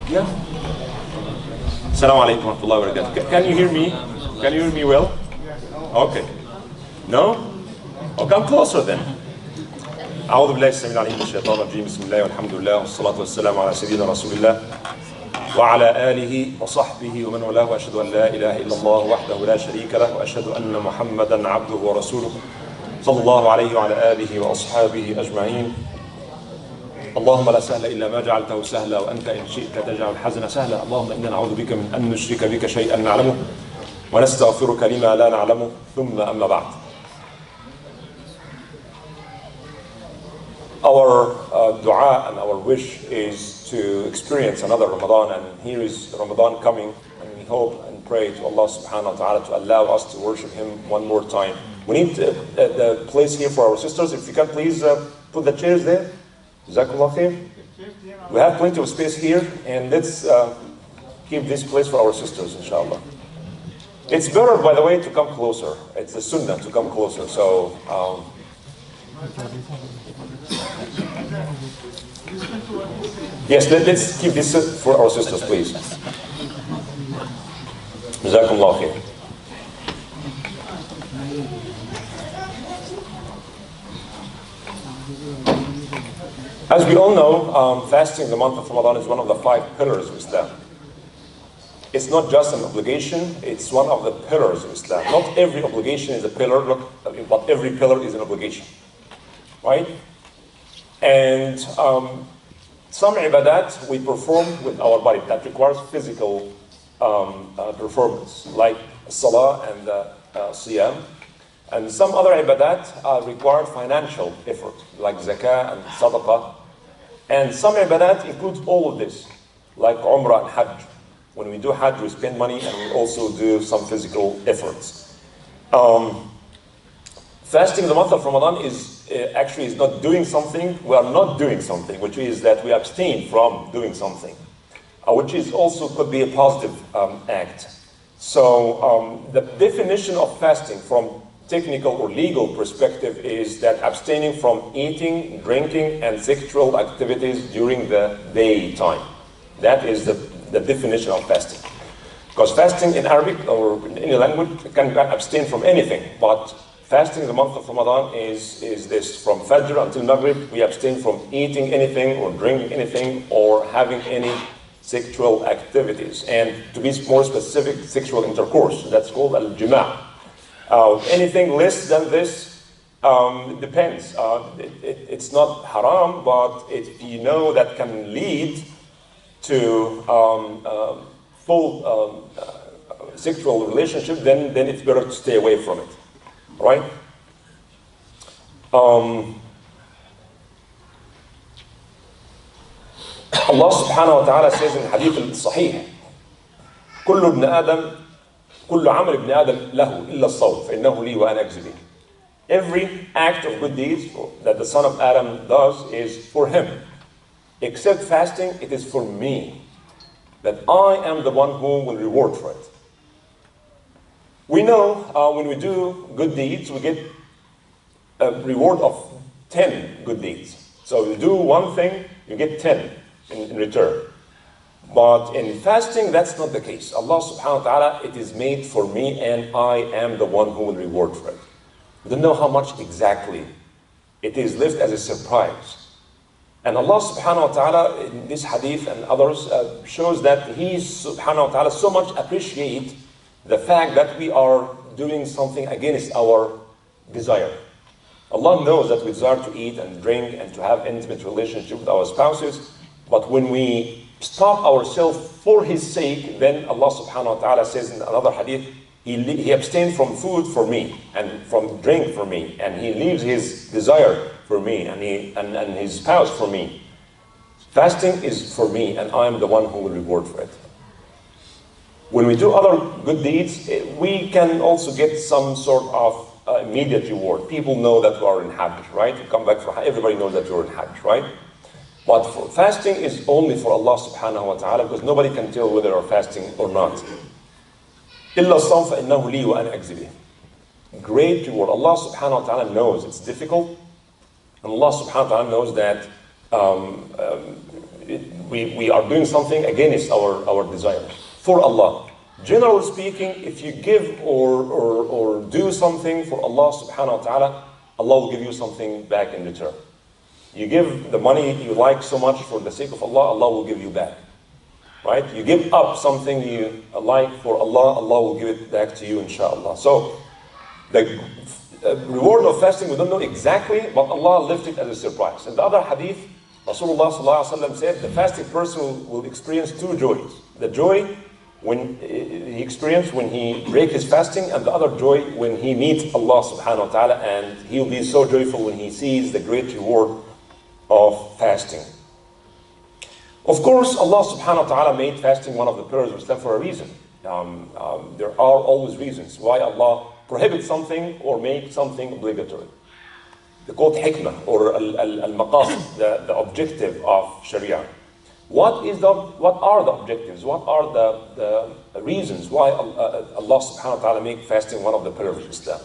Yeah. Assalamu alaikum wa rahmatullahi wa barakatuh. Can you hear me? Can you hear me well? Okay. No? Oh, come closer then. أعوذ بالله السميع العليم من الشيطان الرجيم بسم الله والحمد لله والصلاة والسلام على سيدنا رسول الله وعلى آله وصحبه ومن والاه وأشهد أن لا إله إلا الله وحده لا شريك له وأشهد أن محمدا عبده ورسوله صلى الله عليه وعلى آله وأصحابه أجمعين. اللهم لا سهل إلا ما جعلته سهلا وأنت إن شئت تجعل الحزن سهلا. اللهم إنا نعوذ بك من أن نشرك بك شيئا نعلمه ونستغفرك لما لا نعلمه ثم أما بعد. Our dua and our wish is to experience another Ramadan, and here is Ramadan coming, and we hope and pray to Allah subhanahu wa ta'ala to allow us to worship Him one more time. We need the place here for our sisters. If you can please put the chairs there. Jazakallah khair. We have plenty of space here, and let's keep this place for our sisters, inshallah. It's better, by the way, to come closer. It's a sunnah to come closer. So, yes, let's keep this for our sisters, please. Jazakallah khair. As we all know, fasting in the month of Ramadan is one of the 5 pillars of Islam. It's not just an obligation, it's one of the pillars of Islam. Not every obligation is a pillar, but every pillar is an obligation. Right? And some ibadat we perform with our body that requires physical performance, like salah and siyam. And some other ibadat require financial effort, like zakah and sadaqah. And some ibadat includes all of this, like umrah and hajj. When we do hajj, we spend money and we also do some physical efforts. Fasting in the month of Ramadan is not doing something. We are not doing something, which is that we abstain from doing something, which is also could be a positive act. So the definition of fasting from technical or legal perspective is that abstaining from eating, drinking, and sexual activities during the daytime. That is the definition of fasting. Because fasting in Arabic or in any language can abstain from anything, but fasting in the month of Ramadan is this: from Fajr until Maghrib, we abstain from eating anything or drinking anything or having any sexual activities. And to be more specific, sexual intercourse. That's called al-jima'. Anything less than this depends. It's not haram, but if you know that can lead to full sexual relationship, then it's better to stay away from it. Right? Allah subhanahu wa ta'ala says in Hadith al-Sahih, كل عمل ابن آدم له إلا الصوم فإنه لي وأنا أجزي به. Every act of good deeds that the son of Adam does is for him, except fasting. It is for me, that I am the one who will reward for it. We know when we do good deeds, we get a reward of 10 good deeds. So you do one thing, you get 10 in return. But in fasting, that's not the case. Allah subhanahu wa ta'ala, it is made for me and I am the one who will reward for it. We don't know how much exactly. It is left as a surprise. And Allah subhanahu wa ta'ala in this hadith and others shows that He subhanahu wa ta'ala so much appreciate the fact that we are doing something against our desire. Allah knows that we desire to eat and drink and to have intimate relationship with our spouses, but when we stop ourselves for His sake, then Allah subhanahu wa ta'ala says in another hadith, He abstained from food for me and from drink for me, and He leaves His desire for me and His spouse for me. Fasting is for me and I am the one who will reward for it. When we do other good deeds, we can also get some sort of immediate reward. People know that we are in Hajj, right? You come back for everybody knows that you're in Hajj, right? But for fasting is only for Allah subhanahu wa ta'ala, because nobody can tell whether you're fasting or not. إِلَّا الصَّوْمَ فَإِنَّهُ لِي وَأَنَا أَجْزِي بِهِ. Great reward. Allah subhanahu wa ta'ala knows it's difficult, and Allah subhanahu wa ta'ala knows that we are doing something against our desires for Allah. Generally speaking, if you give or do something for Allah subhanahu wa ta'ala, Allah will give you something back in return. You give the money you like so much for the sake of Allah, Allah will give you back. Right? You give up something you like for Allah, Allah will give it back to you, inshallah. So, the reward of fasting, we don't know exactly, but Allah left it as a surprise. In the other hadith, Rasulullah sallallahu alaihi wasallam said, the fasting person will experience two joys. The joy when he experienced when he breaks his fasting, and the other joy when he meets Allah subhanahu wa ta'ala, and he'll be so joyful when he sees the great reward of fasting. Of course, Allah subhanahu wa ta'ala made fasting one of the pillars of Islam for a reason. There are always reasons why Allah prohibits something or makes something obligatory. They call it hikmah, or al-maqasid, the objective of Sharia. What are the objectives? What are the reasons why Allah subhanahu wa ta'ala make fasting one of the pillars of Islam?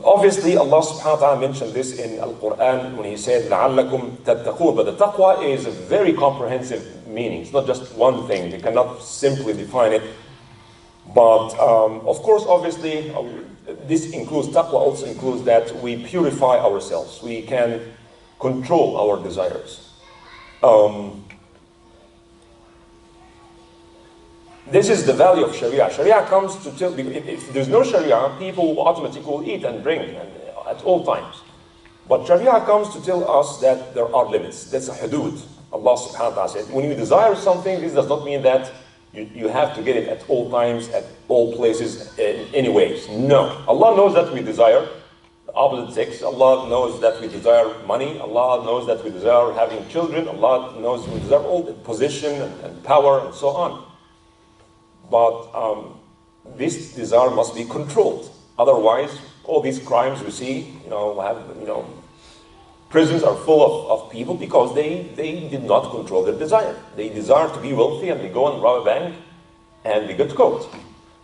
Obviously, Allah subhanahu wa ta'ala mentioned this in Al-Quran when He said, لَعَلَّكُمْ تَتَّقُونَ. But the taqwa is a very comprehensive meaning. It's not just one thing. You cannot simply define it. But, of course, obviously, this includes, taqwa also includes that we purify ourselves. We can control our desires. This is the value of Sharia. Sharia comes to tell, if there's no Sharia, people automatically will eat and drink at all times. But Sharia comes to tell us that there are limits. That's a hudud. Allah subhanahu wa ta'ala said, when you desire something, this does not mean that you have to get it at all times, at all places, in any ways. No. Allah knows that we desire the opposite sex. Allah knows that we desire money. Allah knows that we desire having children. Allah knows we desire all the position and power and so on. But this desire must be controlled. Otherwise, all these crimes we see, prisons are full of people because they did not control their desire. They desire to be wealthy and they go and rob a bank and they get caught.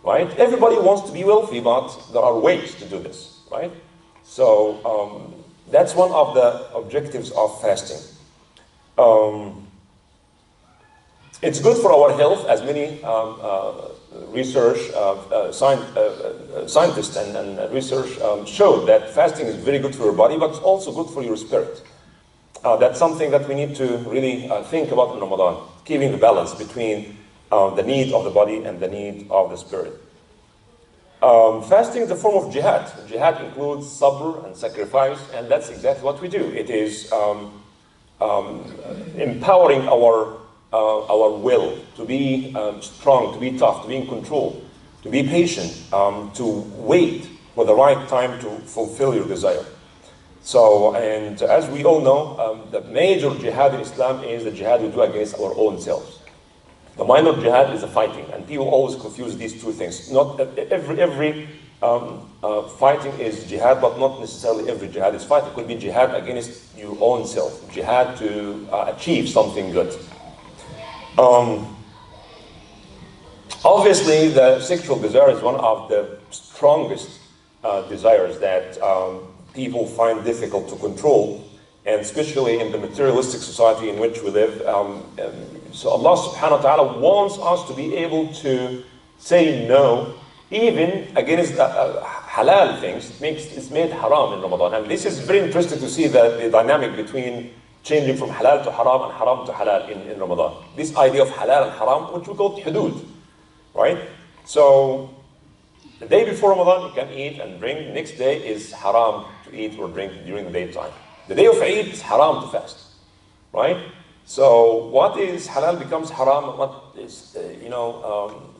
Right? Everybody wants to be wealthy, but there are ways to do this. Right? So that's one of the objectives of fasting. It's good for our health, as many scientists and research show that fasting is very good for your body, but it's also good for your spirit. That's something that we need to really think about in Ramadan, keeping the balance between the need of the body and the need of the spirit. Fasting is a form of jihad. Jihad includes sabr and sacrifice, and that's exactly what we do. It is empowering our will to be strong, to be tough, to be in control, to be patient, to wait for the right time to fulfill your desire. So, and as we all know, the major jihad in Islam is the jihad we do against our own selves. The minor jihad is the fighting, and people always confuse these two things. Not every fighting is jihad, but not necessarily every jihad is fighting. It could be jihad against your own self, jihad to achieve something good. Obviously, the sexual desire is one of the strongest desires that people find difficult to control, and especially in the materialistic society in which we live. So Allah subhanahu wa ta'ala wants us to be able to say no, even against halal things. It's made haram in Ramadan. And this is very interesting to see the dynamic between changing from halal to haram and haram to halal in Ramadan. This idea of halal and haram, which we call hudud, right? So the day before Ramadan, you can eat and drink. The next day is haram to eat or drink during the daytime. The day of Eid is haram to fast, right? So what is halal becomes haram, what is,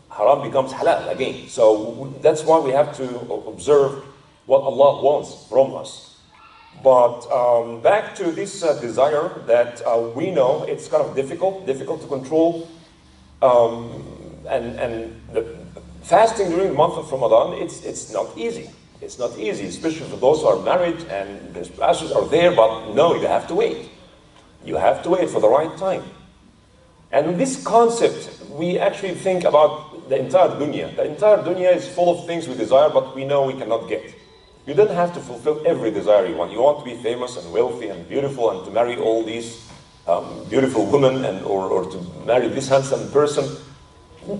haram becomes halal again. So that's why we have to observe what Allah wants from us. But back to this desire that we know it's kind of difficult to control. And the fasting during the month of Ramadan, it's not easy. It's not easy, especially for those who are married and their spouses are there, but no, you have to wait. You have to wait for the right time. And this concept, we actually think about the entire dunya. The entire dunya is full of things we desire, but we know we cannot get. You don't have to fulfill every desire you want. You want to be famous and wealthy and beautiful and to marry all these beautiful woman or to marry this handsome person,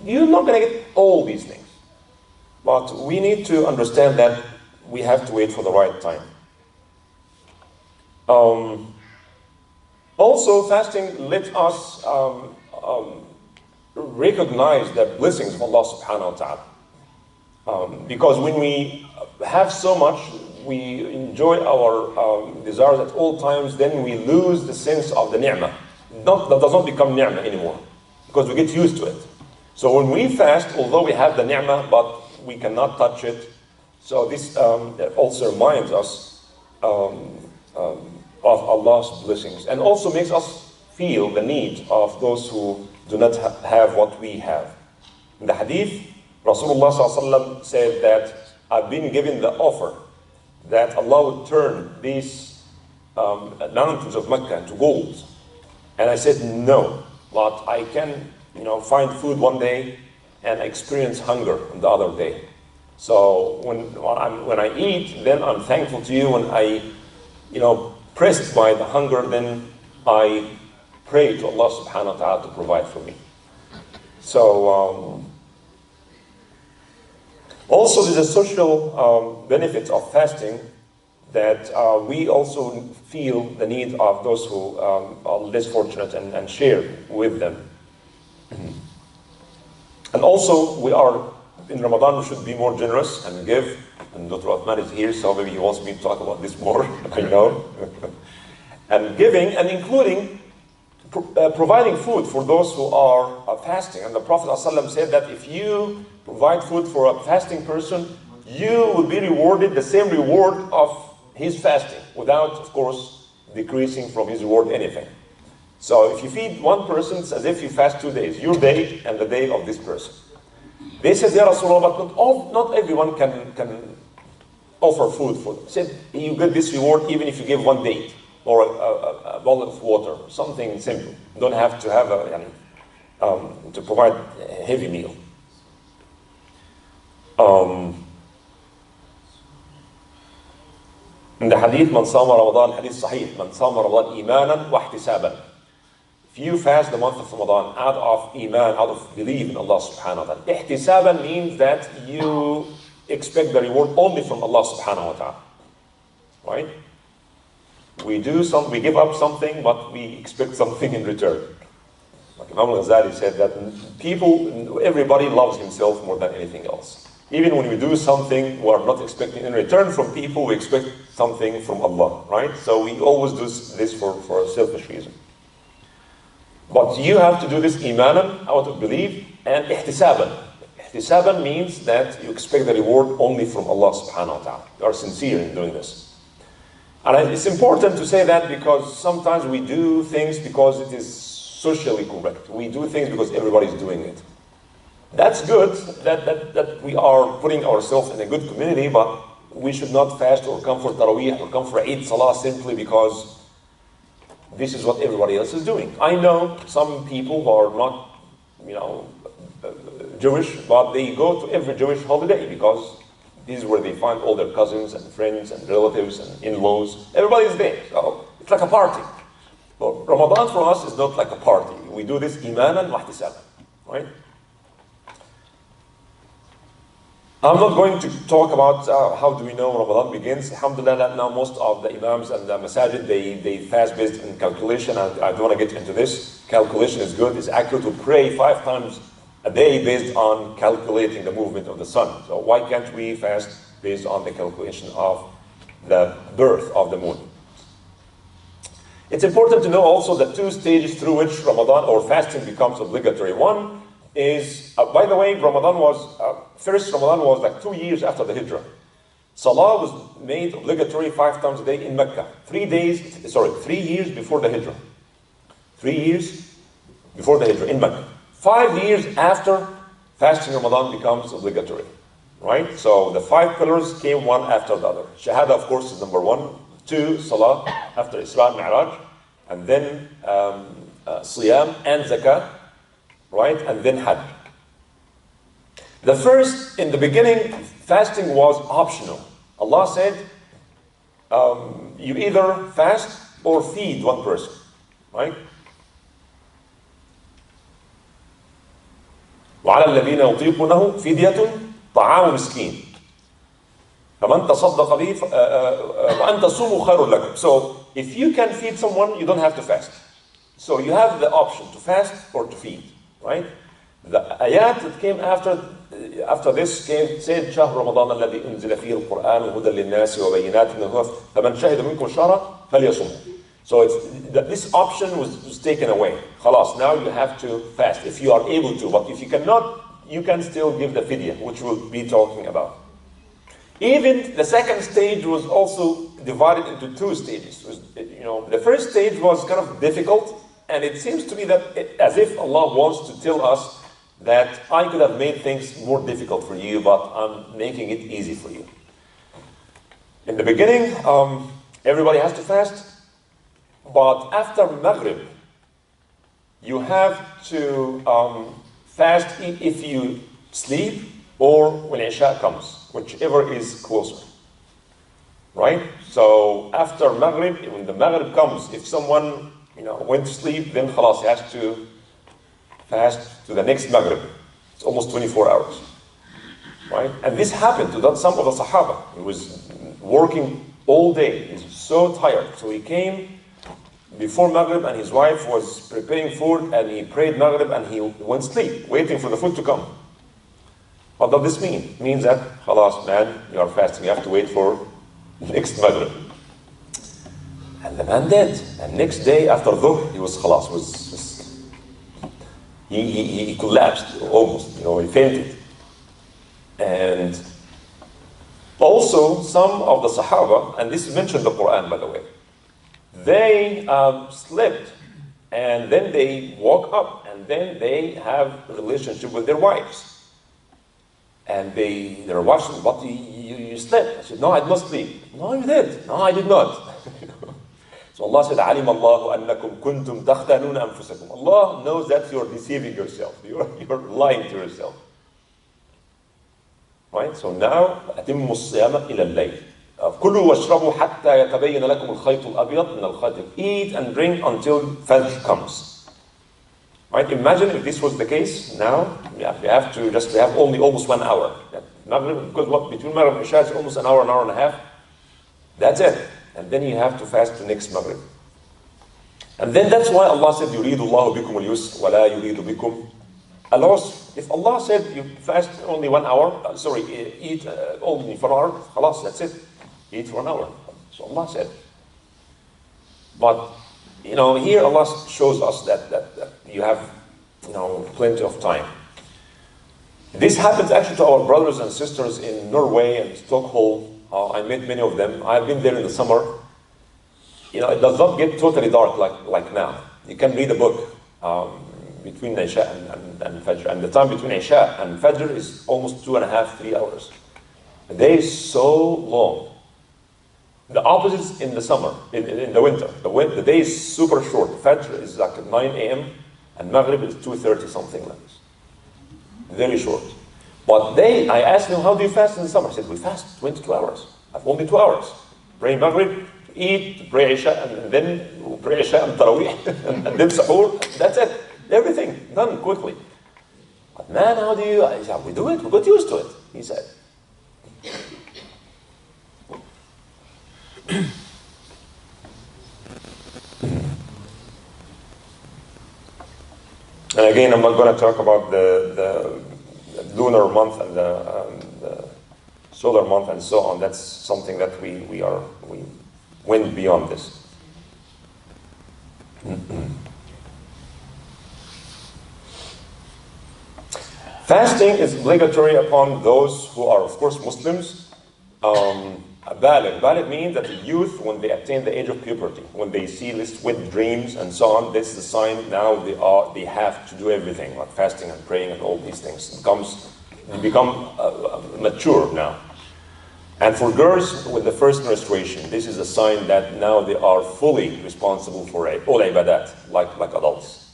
you're not going to get all these things. But we need to understand that we have to wait for the right time. Also, fasting lets us recognize the blessings of Allah subhanahu wa ta'ala. Because when we have so much, we enjoy our desires at all times, then we lose the sense of the ni'mah. That does not become ni'mah anymore, because we get used to it. So when we fast, although we have the ni'mah, but we cannot touch it, so this also reminds us of Allah's blessings, and also makes us feel the need of those who do not have what we have. In the hadith, Rasulullah ﷺ said that I've been given the offer that Allah would turn these mountains of Mecca into gold. And I said, no, but I can find food one day and experience hunger on the other day. So when I eat, then I'm thankful to you. When I, pressed by the hunger, then I pray to Allah subhanahu wa ta'ala to provide for me. So, also there's a social benefit of fasting, that we also feel the need of those who are less fortunate and share with them. And also, we are, in Ramadan, we should be more generous and give. And Dr. Uthman is here, so maybe he wants me to talk about this more, I know. And giving, and including providing food for those who are fasting. And the Prophet ﷺ said that if you provide food for a fasting person, you will be rewarded the same reward of his fasting, without, of course, decreasing from his reward anything. So if you feed one person, it's as if you fast 2 days, your day and the day of this person. They said, Ya Rasulullah, but not everyone can offer food for them. He said, you get this reward even if you give 1 date or a bowl of water, something simple. You don't have to have to provide a heavy meal. In the hadith, Man sama Ramadan, hadith sahih, Man sama Ramadan imanan wa ihtisaban. If you fast the month of Ramadan out of iman, out of belief in Allah subhanahu wa ta'ala, ihtisaban means that you expect the reward only from Allah subhanahu wa ta'ala. Right? We give up something, but we expect something in return. Like Imam Aly Lela said that everybody loves himself more than anything else. Even when we do something, we are not expecting in return from people, we expect something from Allah, right? So we always do this for a selfish reason. But you have to do this imanan, out of belief, and ihtisaban. Ihtisaban means that you expect the reward only from Allah subhanahu wa ta'ala. You are sincere in doing this. And it's important to say that because sometimes we do things because it is socially correct. We do things because everybody is doing it. That's good, that we are putting ourselves in a good community, but we should not fast or come for Taraweeh or come for Eid Salah simply because this is what everybody else is doing. I know some people who are not, Jewish, but they go to every Jewish holiday because this is where they find all their cousins and friends and relatives and in-laws. Everybody is there, so it's like a party. But Ramadan for us is not like a party. We do this imanan wa ihtisaban, right? I'm not going to talk about how do we know Ramadan begins. Alhamdulillah, now most of the imams and the masajid, they fast based on calculation. I don't want to get into this. Calculation is good, it's accurate. We pray 5 times a day based on calculating the movement of the sun. So why can't we fast based on the calculation of the birth of the moon? It's important to know also the 2 stages through which Ramadan or fasting becomes obligatory. One is, by the way, first Ramadan was like 2 years after the Hijrah. Salah was made obligatory 5 times a day in Mecca. 3 years before the Hijrah. 3 years before the Hijrah in Mecca. 5 years after, fasting Ramadan becomes obligatory. Right? So the 5 pillars came one after the other. Shahada, of course, is number 1. 2, Salah, after Isra and Mi'raj. And then Siyam and Zakah. Right? And then Hajj. The first, in the beginning, fasting was optional. Allah said, you either fast or feed one person. Right? وعلى الذين يطيقونه فدية طعام مسكين فمن تصدق به وأن تصوموا خير لكم. So if you can feed someone, you don't have to fast. So you have the option to fast or to feed, right? The ayat that came after this came said شهر رمضان الذي أنزل فيه القرآن وهدى للناس وبينات من الهدى فمن شهد منكم الشهر فليصمه. So this option was taken away. خلاص, now you have to fast if you are able to, but if you cannot, you can still give the fidya, which we'll be talking about. Even the second stage was also divided into two stages. The first stage was kind of difficult, and it seems to me that as if Allah wants to tell us that I could have made things more difficult for you, but I'm making it easy for you. In the beginning, everybody has to fast, but after Maghrib, you have to fast if you sleep or when Isha comes, whichever is closer. Right? So after Maghrib, when the Maghrib comes, if someone went to sleep, then khalas, he has to fast to the next Maghrib. It's almost 24 hours. Right? And this happened to some of the Sahaba. He was working all day. He's so tired. So he came before Maghrib and his wife was preparing food and he prayed Maghrib and he went to sleep, waiting for the food to come. What does this mean? It means that, khalas, man, you are fasting. You have to wait for next Maghrib. And the man did. And next day after Dhuhr, he was khalas, he collapsed almost, he fainted. And also some of the Sahaba, and this is mentioned in the Quran by the way, they slept and then they woke up and then they have a relationship with their wives. And their wives said, but you slept. I said, no, I did not sleep. No, you did. No, I did not. So Allah said, عَلِمَ اللَّهُ أَنَّكُمْ كُنْتُمْ تَخْتَانُونَ أَنفُسَكُمْ. Allah knows that you're deceiving yourself. You're lying to yourself. Right? So now, أَتِمُّ الصِّيَامَ إِلَى اللَّيْلِ. كُلُوا وَاشْرَبُوا حَتَّى يَتَبَيَّنَ لَكُمُ الْخَيْطُ الْأَبْيَضُ مِنَ الْخَيْطِ. Eat and drink until Fajr comes. Right? Imagine if this was the case now. Yeah, we have only almost 1 hour. Maghrib, because between Maghrib and Isha is almost an hour and a half. That's it. And then you have to fast the next Maghrib. And then that's why Allah said, يُرِيدُ اللَّهُ بِكُمُ الْيُسْرَ وَلَا يُرِيدُ بِكُمْ الْعُسْرَ. If Allah said you fast only 1 hour, eat only for an hour, khalas, that's it. Eat for an hour. So Allah said. But here Allah shows us that you have plenty of time. This happens actually to our brothers and sisters in Norway and Stockholm. I met many of them. I've been there in the summer. It does not get totally dark like now. You can read a book between Isha and Fajr. And the time between Isha and Fajr is almost 2.5, 3 hours. The day is so long. The opposite is in the summer, in the winter. The day is super short. Fajr is like at 9 a.m. and Maghrib is 2:30, something like this. Very short. But I asked them, how do you fast in the summer? I said, we fast 22 hours. I have only 2 hours. Pray Maghrib, eat, pray Isha, and then pray Isha and Tarawih, and then Sahur. That's it. Everything done quickly. But man, how do you? I said, we do it. We got used to it, he said. And again, I'm not going to talk about the lunar month and the solar month and so on. That's something that we went beyond this. Fasting is obligatory upon those who are, of course, Muslims. Baligh means that the youth, when they attain the age of puberty, when they see this with dreams and so on, this is a sign now they have to do everything, like fasting and praying and all these things. They become mature now. And for girls with the first menstruation, this is a sign that now they are fully responsible for all ibadat, like adults.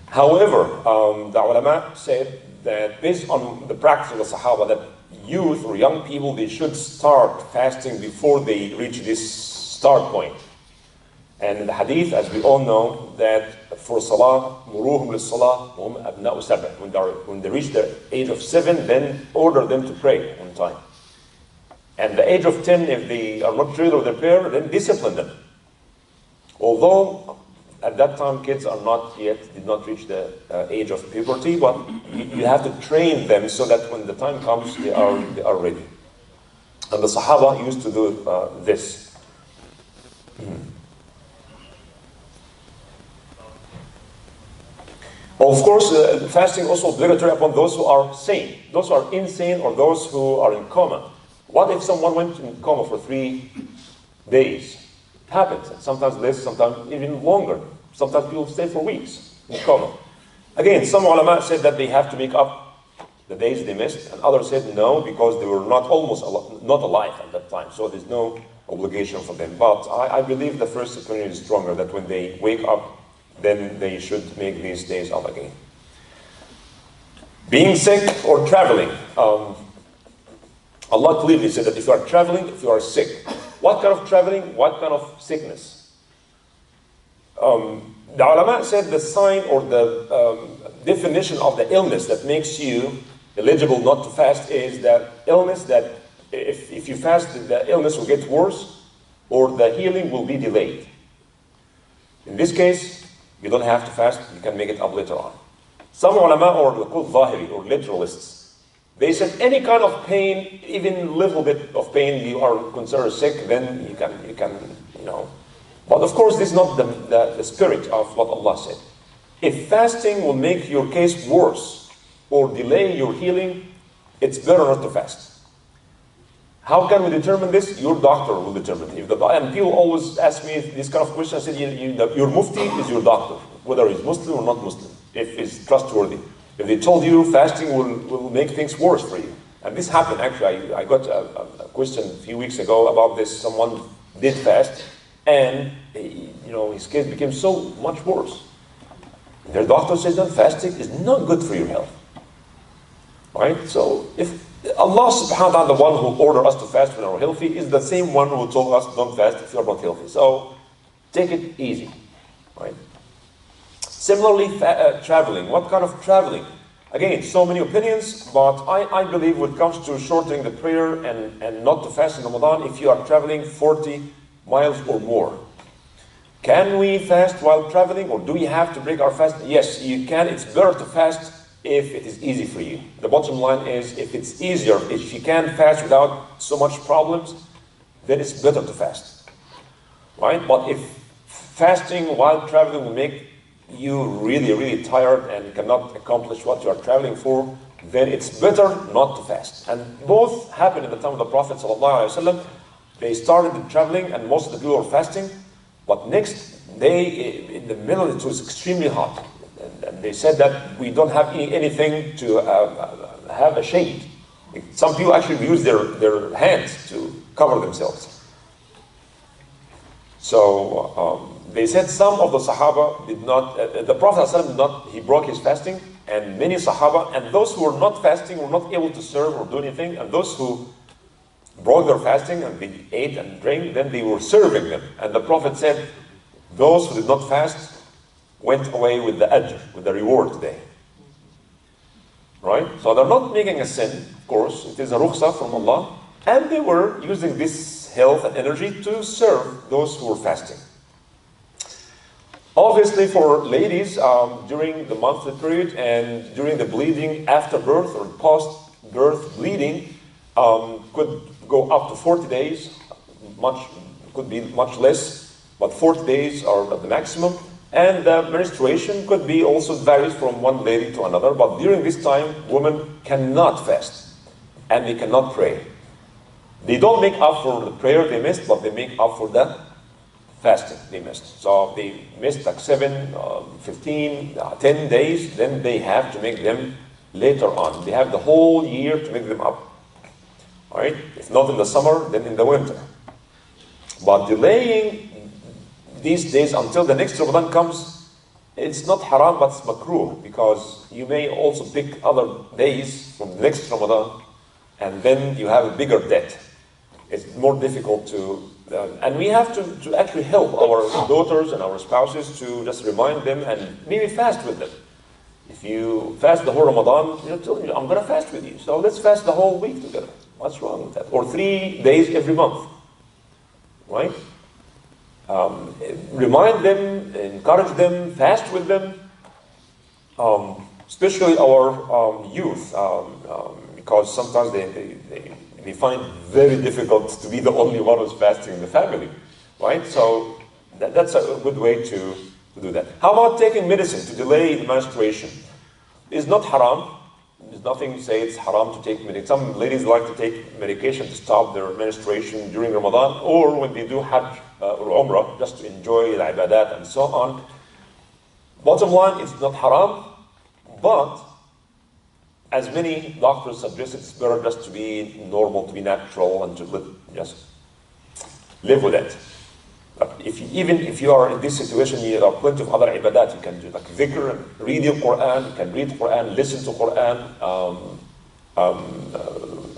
However, the ulama said that based on the practice of the Sahaba, that youth or young people, they should start fasting before they reach this start point. And in the hadith, as we all know, that for salah, muruhum lis-salah, wa hum abna'u sab'a. When they reach the age of 7, then order them to pray on time. And the age of 10, if they are not trained or their prayer, then discipline them. Although at that time kids did not reach the age of puberty, but you have to train them so that when the time comes, they are ready. And the Sahaba used to do this. Of course, fasting also obligatory upon those who are sane. Those who are insane or those who are in coma. What if someone went in coma for 3 days? It happens. Sometimes less, sometimes even longer. Sometimes people stay for weeks in coma. Again, some ulama said that they have to make up the days they missed, and others said no, because they were not alive at that time. So there's no obligation for them. But I believe the first opinion is stronger, that when they wake up, then they should make these days up again. Being sick or traveling. Allah clearly said that if you are traveling, if you are sick. What kind of traveling? What kind of sickness? The ulama said the sign or the definition of the illness that makes you eligible not to fast is that illness that if you fast, the illness will get worse or the healing will be delayed. In this case, you don't have to fast, you can make it up later on. Some ulama, or called zahiri, or literalists, they said any kind of pain, even a little bit of pain, you are considered sick, then you can, you know. But of course, this is not the spirit of what Allah said. If fasting will make your case worse or delay your healing, it's better not to fast. How can we determine this? Your doctor will determine it. And people always ask me this kind of question. I said, your mufti is your doctor, whether he's Muslim or not Muslim, if he's trustworthy. If they told you fasting will make things worse for you. And this happened, actually. I got a question a few weeks ago about this. Someone did fast, and his case became so much worse. Their doctor says that fasting is not good for your health. Right? So if Allah subhanahu wa ta'ala, the one who ordered us to fast when we're healthy, is the same one who told us don't fast if you're not healthy. So take it easy. Right? Similarly, traveling. What kind of traveling? Again, so many opinions, but I believe when it comes to shortening the prayer and not to fast in Ramadan, if you are traveling 40 miles or more. Can we fast while traveling, or do we have to break our fast? Yes, you can. It's better to fast if it is easy for you. The bottom line is, if it's easier, if you can fast without so much problems, then it's better to fast. Right? But if fasting while traveling will make you really, really tired and cannot accomplish what you are traveling for, then it's better not to fast. And both happened in the time of the Prophet ﷺ. They started traveling and most of the people were fasting, but next day, in the middle, it was extremely hot. And they said that we don't have anything to have a shade. Some people actually use their hands to cover themselves. So they said some of the Sahaba did not, the Prophet ﷺ he broke his fasting, and many Sahaba, and those who were not fasting were not able to serve or do anything, and those who broke their fasting and they ate and drank, then they were serving them. And the Prophet said, those who did not fast went away with the ajr, with the reward today. Right? So they're not making a sin, of course. It is a rukhsah from Allah. And they were using this health and energy to serve those who were fasting. Obviously for ladies, during the monthly period and during the bleeding after birth or post-birth bleeding, could go up to 40 days, could be much less, but 40 days are the maximum. And the menstruation could be also varies from one lady to another, but during this time, women cannot fast and they cannot pray. They don't make up for the prayer they missed, but they make up for the fasting they missed. So they missed like 7, 15, 10 days, then they have to make them later on. They have the whole year to make them up. All right? If not in the summer, then in the winter. But delaying these days until the next Ramadan comes, it's not haram, but it's makruh, because you may also pick other days from the next Ramadan, and then you have a bigger debt. It's more difficult to And we have to actually help our daughters and our spouses to just remind them and maybe fast with them. If you fast the whole Ramadan, you know, tell them, I'm going to fast with you. So let's fast the whole week together. What's wrong with that? Or 3 days every month. Right? Remind them, encourage them, fast with them. Especially our youth, because sometimes they find it very difficult to be the only one who's fasting in the family, right? So that's a good way to do that. How about taking medicine to delay the menstruation? It's not haram. There's nothing to say it's haram to take medication. Some ladies like to take medication to stop their menstruation during Ramadan, or when they do Hajj or Umrah, just to enjoy the ibadat and so on. Bottom line, it's not haram. But, as many doctors suggest, it's better just to be normal, to be natural, and to just live with it. But even if you are in this situation, there are plenty of other ibadat you can do, like dhikr, reading Quran, you can read Quran, listen to Quran,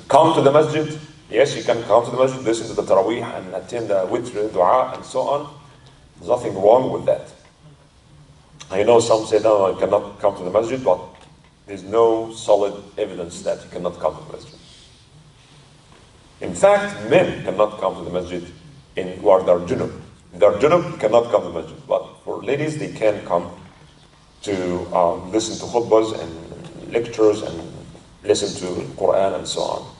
come to the masjid. Yes, you can come to the masjid, listen to the Taraweeh, and attend the witr, dua, and so on. There's nothing wrong with that. I know some say, no, I cannot come to the masjid, but there's no solid evidence that you cannot come to the masjid. In fact, men cannot come to the masjid who are junub. If they are junub, you cannot come to the masjid. But for ladies, they can come to listen to khutbahs and lectures and listen to Quran and so on.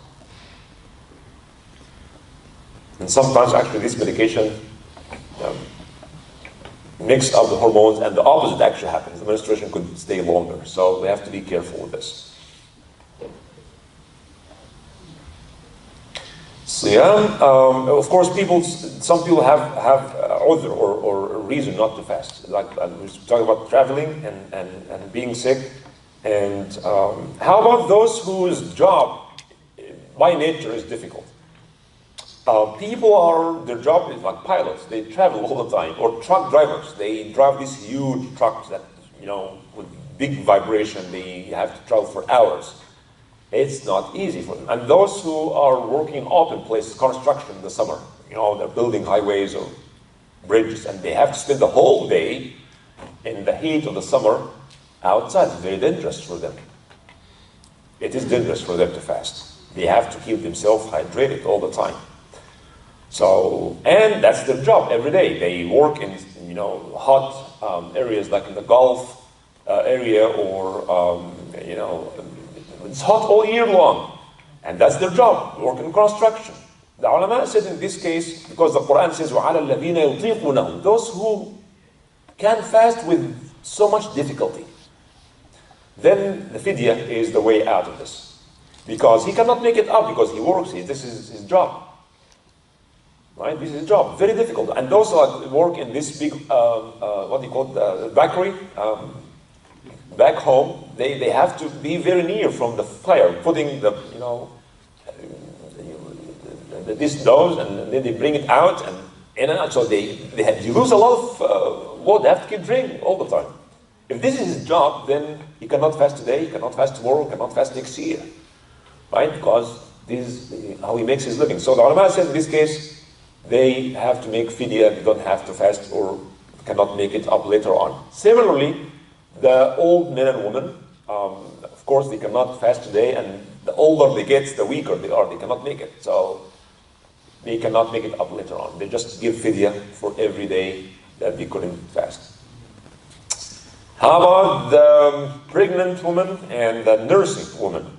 And sometimes, actually, this medication mix up the hormones, and the opposite actually happens. The menstruation could stay longer. So we have to be careful with this. Siyam, of course, some people have udhr or reason not to fast. Like we're talking about traveling and being sick. And how about those whose job by nature is difficult? Their job is like pilots. They travel all the time, or truck drivers. They drive these huge trucks that, with big vibration, they have to travel for hours. It's not easy for them. And those who are working in open places, construction in the summer, they're building highways or bridges, and they have to spend the whole day in the heat of the summer outside. It's very dangerous for them. It is dangerous for them to fast. They have to keep themselves hydrated all the time. So, and that's their job every day. They work in, hot areas like in the Gulf area, or, it's hot all year long. And that's their job, work in construction. The ulama said in this case, because the Quran says, وَعَلَى الَّذِينَ يُطِيقُونَهُ, those who can fast with so much difficulty, then the fidya is the way out of this. Because he cannot make it up because he works, this is his job. Right? This is his job, very difficult. And those who work in this big, bakery, back home, they have to be very near from the fire, putting this dough, and then they bring it out, and in and out. So they lose a lot of water. They have to keep drinking all the time. If this is his job, then he cannot fast today, he cannot fast tomorrow, he cannot fast next year. Right? Because this is how he makes his living. So the ulama said in this case, they have to make fidya, they don't have to fast or cannot make it up later on. Similarly, the old men and women, of course, they cannot fast today, and the older they get, the weaker they are, they cannot make it. So they cannot make it up later on. They just give fidya for every day that they couldn't fast. How about the pregnant woman and the nursing woman?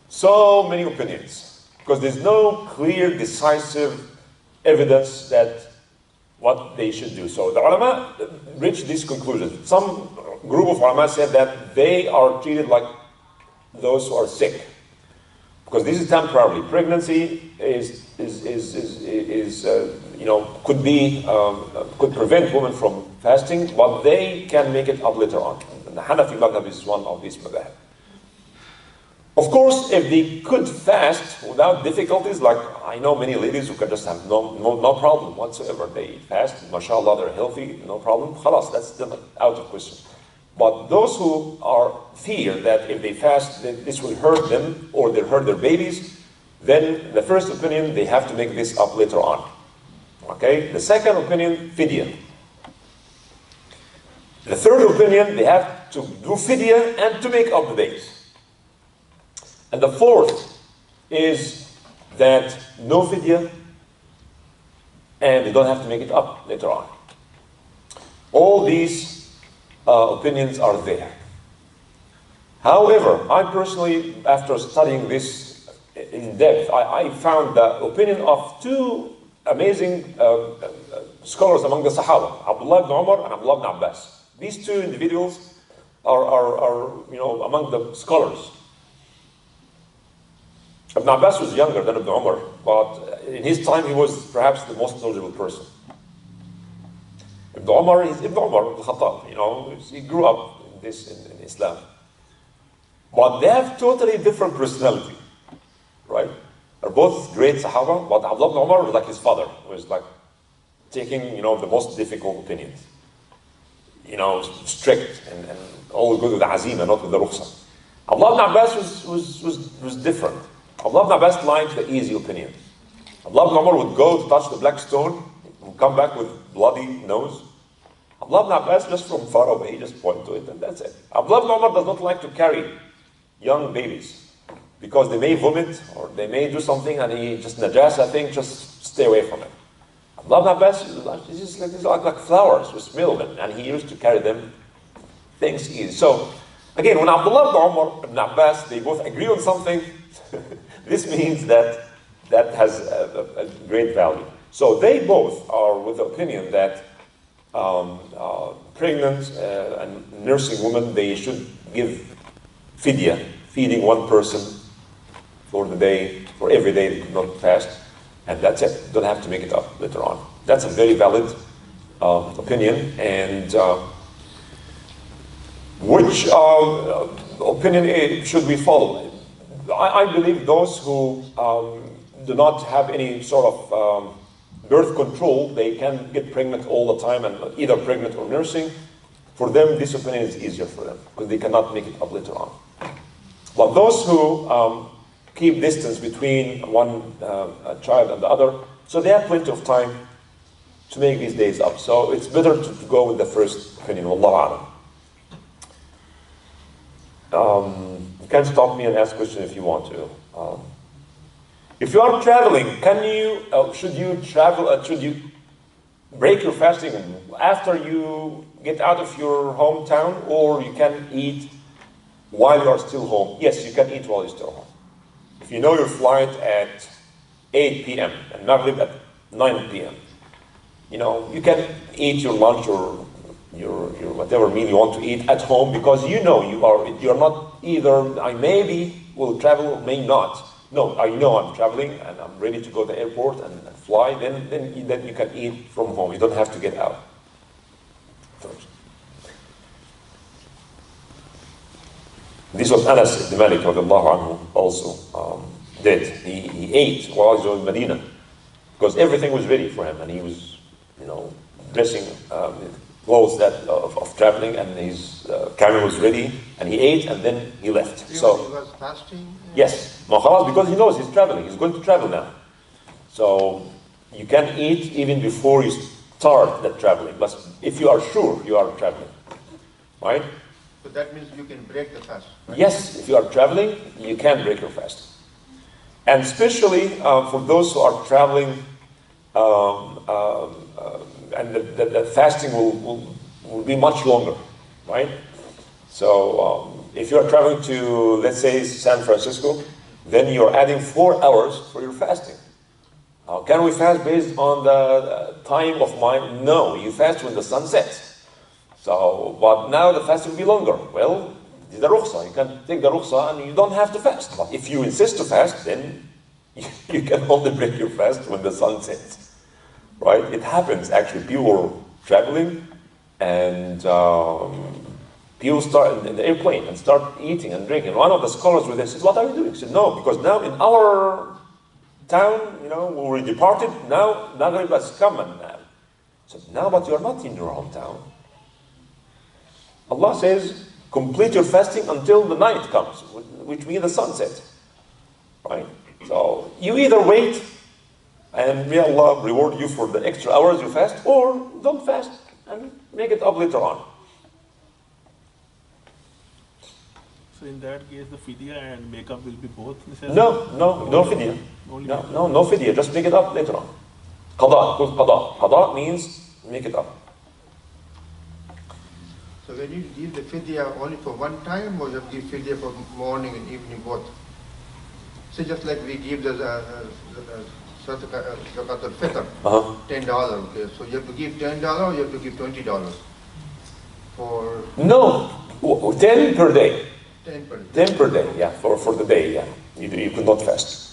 So many opinions, because there's no clear, decisive evidence that what they should do. So the ulama reached this conclusion. Some group of ulama said that they are treated like those who are sick, because this is temporary. Pregnancy could prevent women from fasting, but they can make it up later on. And the Hanafi madhab is one of these madhab. Of course, if they could fast without difficulties, like I know many ladies who can just have no problem whatsoever. They fast, mashallah, they're healthy, no problem. Khalas, that's still out of question. But those who fear that if they fast, this will hurt them or they'll hurt their babies, then the first opinion, they have to make this up later on. Okay? The second opinion, fidya. The third opinion, they have to do fidya and to make up the days. And the fourth is that no fidya and they don't have to make it up later on. All these opinions are there. However, I personally, after studying this in depth, I found the opinion of two amazing scholars among the Sahaba, Abdullah ibn Umar and Abdullah ibn Abbas. These two individuals are among the scholars. Ibn Abbas was younger than Ibn Umar, but in his time he was perhaps the most knowledgeable person. Ibn Umar is Ibn Umar ibn Khattab, he grew up in Islam. But they have totally different personality, right? They're both great Sahaba, but Abdullah ibn Umar was like his father, was like taking, the most difficult opinions. Strict and always good with the azima, not with the rukhsa. Abdullah ibn Abbas was different. Abdullah ibn Abbas liked the easy opinion. Abdullah ibn Umar would go to touch the black stone, would come back with bloody nose. Abdullah ibn Abbas, just from far away, just point to it and that's it. Abdullah ibn Umar does not like to carry young babies because they may vomit or they may do something and he just najasa thing, just stay away from it. Abdullah ibn Abbas is just like flowers with milk and he used to carry them things easy. So again, when Abdullah ibn Umar ibn Abbas, they both agree on something, this means that has a great value. So they both are with the opinion that pregnant and nursing women, they should give fidya, feeding one person for the day, for every day they could not fast, and that's it. Don't have to make it up later on. That's a very valid opinion, and which opinion should we follow? I believe those who do not have any sort of birth control, they can get pregnant all the time, and either pregnant or nursing. For them, this opinion is easier for them, because they cannot make it up later on. But those who keep distance between one child and the other, so they have plenty of time to make these days up. So it's better to go with the first opinion, Wallahu a'lam. You can stop me and ask questions if you want to. If you are traveling, should you break your fasting after you get out of your hometown, or you can eat while you are still home? Yes, you can eat while you're still home. If you know your flight at 8 p.m. and Maghrib at 9 p.m., you can eat your lunch or your whatever meal you want to eat at home, because you're not either, I maybe will travel, may not. No, I know I'm traveling and I'm ready to go to the airport and fly, then you can eat from home. You don't have to get out first. This was Anas ibn Malik also did. He ate while he was in Medina because everything was ready for him, and he was, dressing clothes of traveling, and his camel was ready, and he ate and then he left. So he was fasting? Yes, because he knows he's traveling. He's going to travel now. So you can eat even before you start that traveling, but if you are sure you are traveling, right? So that means you can break the fast, right? Yes, if you are traveling, you can break your fast. And especially for those who are traveling, and the fasting will be much longer, right? So if you are traveling to, let's say, San Francisco, then you're adding 4 hours for your fasting. Can we fast based on the time of mine? No, you fast when the sun sets. So, but now the fast will be longer. Well, this is the rukhsa. You can take the rukhsa and you don't have to fast. But if you insist to fast, then you can only break your fast when the sun sets. Right? It happens actually. People are traveling and people start in the airplane and start eating and drinking. One of the scholars with this says, "What are you doing?" He said, "No, because now in our town, we departed. Now Maghrib has come, and so now, but you are not in your hometown. Allah says, complete your fasting until the night comes, which means the sunset, right? So you either wait and may Allah reward you for the extra hours you fast, or don't fast and make it up later on. So in that case, the fidya and makeup will be both necessary? No fidya. No fidya, just make it up later on. Qada, called qada. Qada means make it up. So when you give the fidya only for one time, or you give fidya for morning and evening both? So just like we give the zakat al-fitr, $10. Okay, so you have to give $10 or you have to give $20 for? No, 10 per day. 10 per day. 10 per day, yeah, for the day, yeah. You could not fast.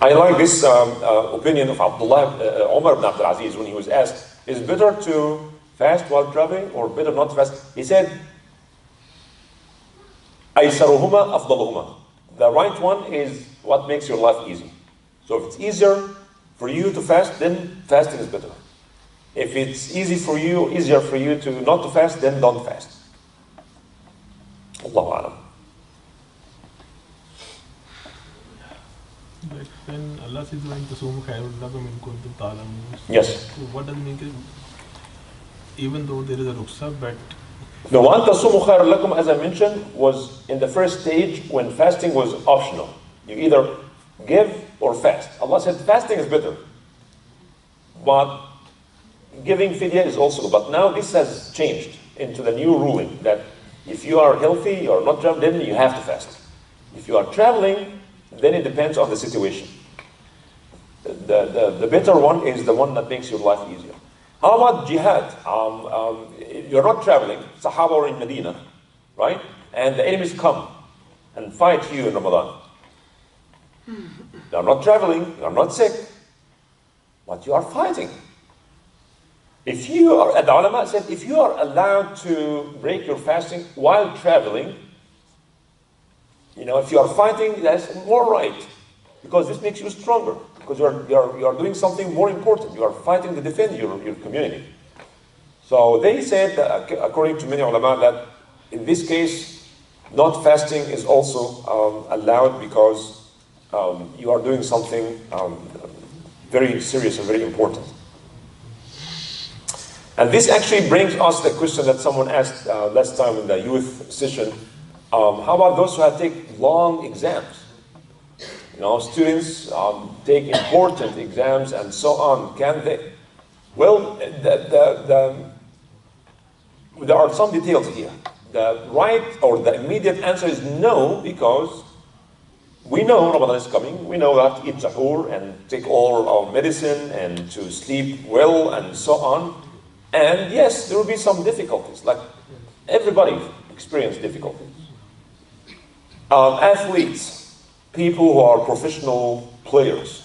I like this opinion of Umar ibn Abdul Aziz when he was asked, is it better to fast while traveling or better not to fast? He said, أيسرهما أفضلهما. The right one is what makes your life easy. So if it's easier for you to fast, then fasting is better. If it's easier for you to not to fast, then don't fast. Allahu A'lam. Like when Allah says, Yes. so what does it mean? Even though there is a ruksa, but The وَأَنْ تَصُومُوا خَيْرٌ لَكُمْ, as I mentioned, was in the first stage when fasting was optional. You either give or fast. Allah said fasting is better. But giving fidya is also good. But now this has changed into the new ruling that if you are healthy, you are not traveling, then you have to fast. If you are traveling, then it depends on the situation. The better one is the one that makes your life easier. How about jihad? You're not traveling, Sahaba are in Medina, right? And the enemies come and fight you in Ramadan. You're not traveling, you're not sick, but you are fighting. If you are, the ulama said, if you are allowed to break your fasting while traveling, if you are fighting, that's more right, because this makes you stronger, because you are doing something more important. You are fighting to defend your community. So they said, according to many ulama, that in this case, not fasting is also allowed because you are doing something very serious and very important. And this actually brings us the question that someone asked last time in the youth session. How about those who have taken long exams? Students take important exams and so on. Can they? Well, there are some details here. The right or the immediate answer is no, because we know Ramadan is coming. We know that to eat sahur and take all our medicine and to sleep well and so on. And yes, there will be some difficulties. Like everybody experiences difficulties. Athletes, people who are professional players.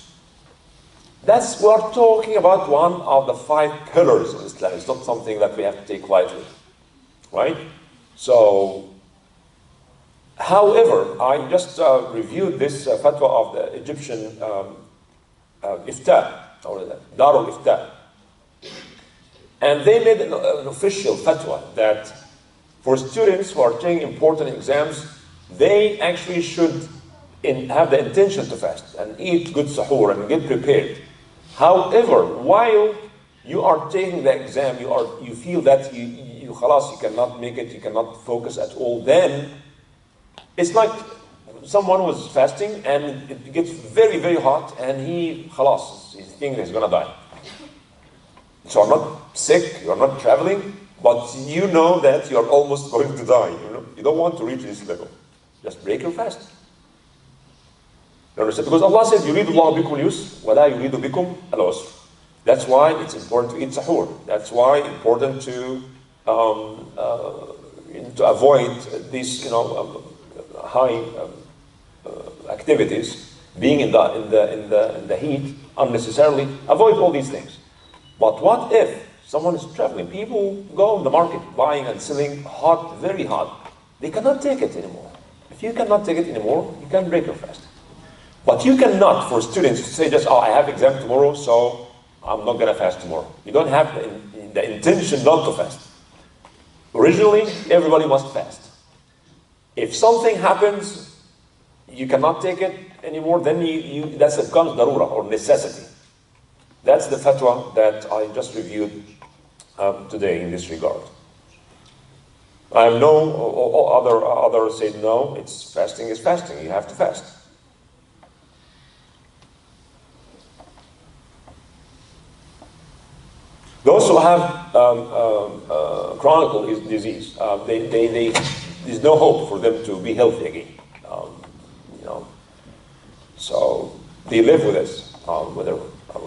We're talking about one of the 5 pillars of Islam. It's not something that we have to take lightly, right? So, however, I just reviewed this fatwa of the Egyptian Ifta, or Darul Ifta. And they made an official fatwa that for students who are taking important exams, they actually should have the intention to fast and eat good sahur and get prepared. However, while you are taking the exam, you feel that you cannot make it, you cannot focus at all, then it's like someone was fasting and it gets very, very hot and he thinks he's gonna die. So you're not sick, you're not traveling, but you know that you're almost going to die. You don't want to reach this level. Just break your fast. You understand? Because Allah said, يُرِيدُ اللَّهُ بِكُمُ الْيُسْرَ وَلَا يُرِيدُ بِكُمْ الْعُسْرَ. That's why it's important to eat sahur. That's why it's important to avoid these high activities, being in the heat unnecessarily. Avoid all these things. But what if someone is traveling? People go in the market buying and selling hot, very hot. They cannot take it anymore. If you cannot take it anymore, you can break your fast. But you cannot, for students, to say just, I have exam tomorrow, so I'm not going to fast tomorrow. You don't have the intention not to fast. Originally, everybody must fast. If something happens, you cannot take it anymore, then that becomes darura or necessity. That's the fatwa that I just reviewed today in this regard. I know others say no, it's fasting is fasting, you have to fast. Those who have chronic disease, there's no hope for them to be healthy again. So they live with this, whether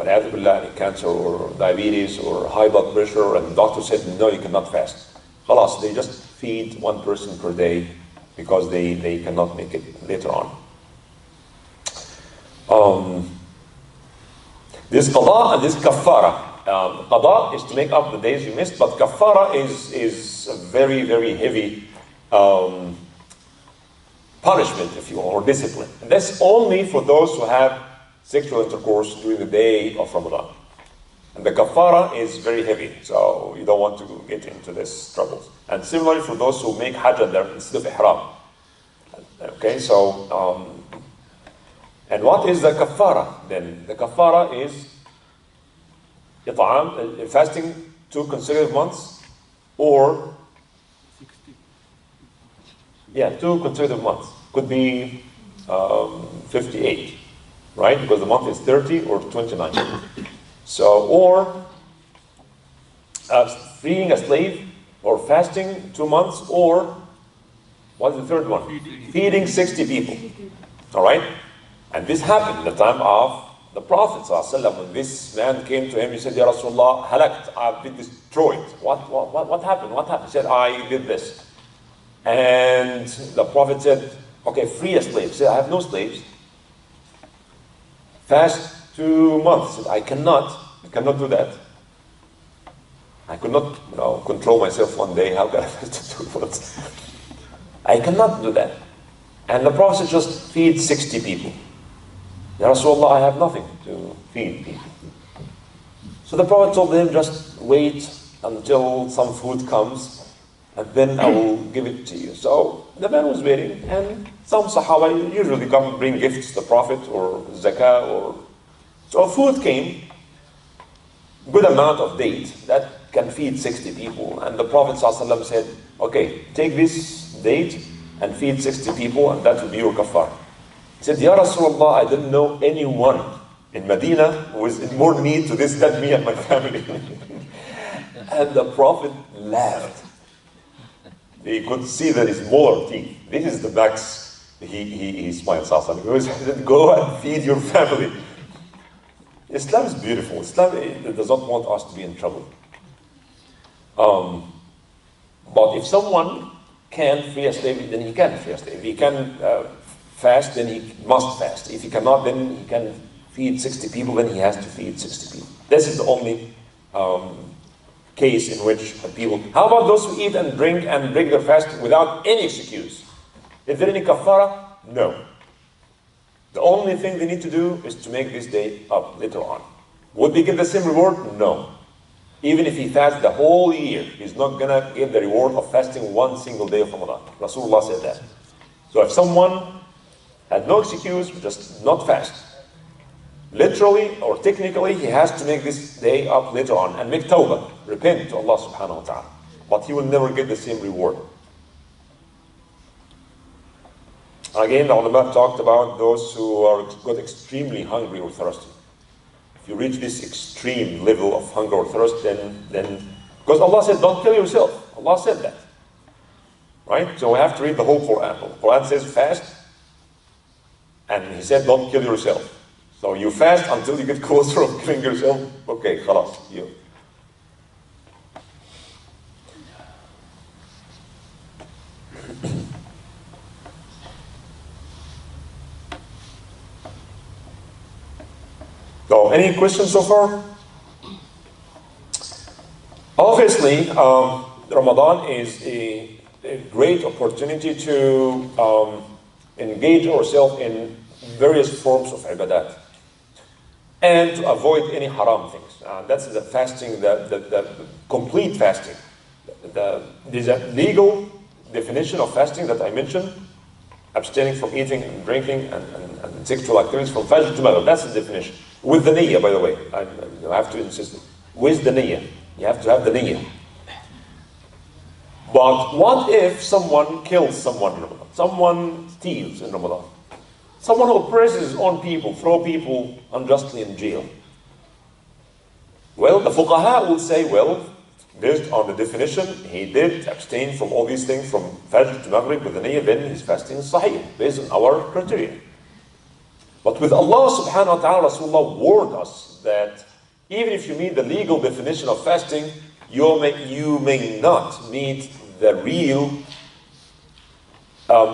any cancer or diabetes or high blood pressure, and the doctor said no, you cannot fast. Khalas, they just feed one person per day because they cannot make it later on. This qada and this kaffara. Qada is to make up the days you missed, but kaffara is a very, very heavy punishment, if you will, or discipline. And that's only for those who have sexual intercourse during the day of Ramadan. And the kaffara is very heavy, so you don't want to get into this trouble. And similarly for those who make hajj instead of ihram. Okay, so, and what is the kaffara then? The kaffara is fasting 2 consecutive months, or 2 consecutive months. Could be 58, right? Because the month is 30 or 29. So, or freeing a slave, or fasting 2 months, or what's the third one? Feeding 60 people. All right? And this happened in the time of the Prophet ﷺ. When this man came to him, he said, Ya Rasulullah, halakt, I've been destroyed. What happened? What happened? He said, I did this. And the Prophet said, okay, free a slave. He said, I have no slaves. Fast 2 months. He said, I cannot do that. I could not control myself one day. How can I fast 2 months? I cannot do that. And the Prophet said, just feed 60 people. Ya Rasulullah, I have nothing to feed people. So the Prophet told him, just wait until some food comes, and then I will give it to you. So the man was waiting, and some Sahaba usually come bring gifts to the Prophet, or zakah, or... So food came, good amount of date, that can feed 60 people. And the Prophet ﷺ said, okay, take this date and feed 60 people, and that will be your kafar. He said, Ya Rasulullah, I didn't know anyone in Medina who was in more need to this than me and my family. And the Prophet laughed. He could see that his molar teeth. This is the max. He smiled. He said, go and feed your family. Islam is beautiful. Islam does not want us to be in trouble. But if someone can free a slave, then he can free a slave. If he can fast, then he must fast. If he cannot, then he can feed 60 people, then he has to feed 60 people. This is the only case in which people... How about those who eat and drink and break their fast without any excuse? Is there any kafara? No. The only thing they need to do is to make this day up later on. Would they get the same reward? No. Even if he fasts the whole year, he's not going to get the reward of fasting one single day of Ramadan. Rasulullah said that. So if someone had no excuse, just not fast, literally or technically, he has to make this day up later on and make tawbah, repent to Allah subhanahu wa ta'ala. But he will never get the same reward. Again, the ulama talked about those who got extremely hungry or thirsty. If you reach this extreme level of hunger or thirst, then because Allah said, don't kill yourself. Allah said that. Right? So we have to read the whole Quran. The Quran says fast, and he said, don't kill yourself. So you fast until you get closer of killing yourself. Okay, khalas. So, any questions so far? Obviously, Ramadan is a great opportunity to engage ourselves in various forms of ibadat and to avoid any haram things. That's the fasting, the complete fasting. There's a legal definition of fasting that I mentioned, abstaining from eating and drinking and sexual activities from Fajr to Maghrib. That's the definition. With the niyyah, by the way. I have to insist. With the niyyah. You have to have the niyyah. But what if someone kills someone in Ramadan? Someone steals in Ramadan? Someone who oppresses his own people, throw people unjustly in jail? Well, the fuqaha will say, well, based on the definition, he did abstain from all these things from Fajr to Maghrib with the niyyah, then his fasting is sahih, based on our criteria. But with Allah subhanahu wa ta'ala, Rasulullah warned us that even if you meet the legal definition of fasting, you may not meet the real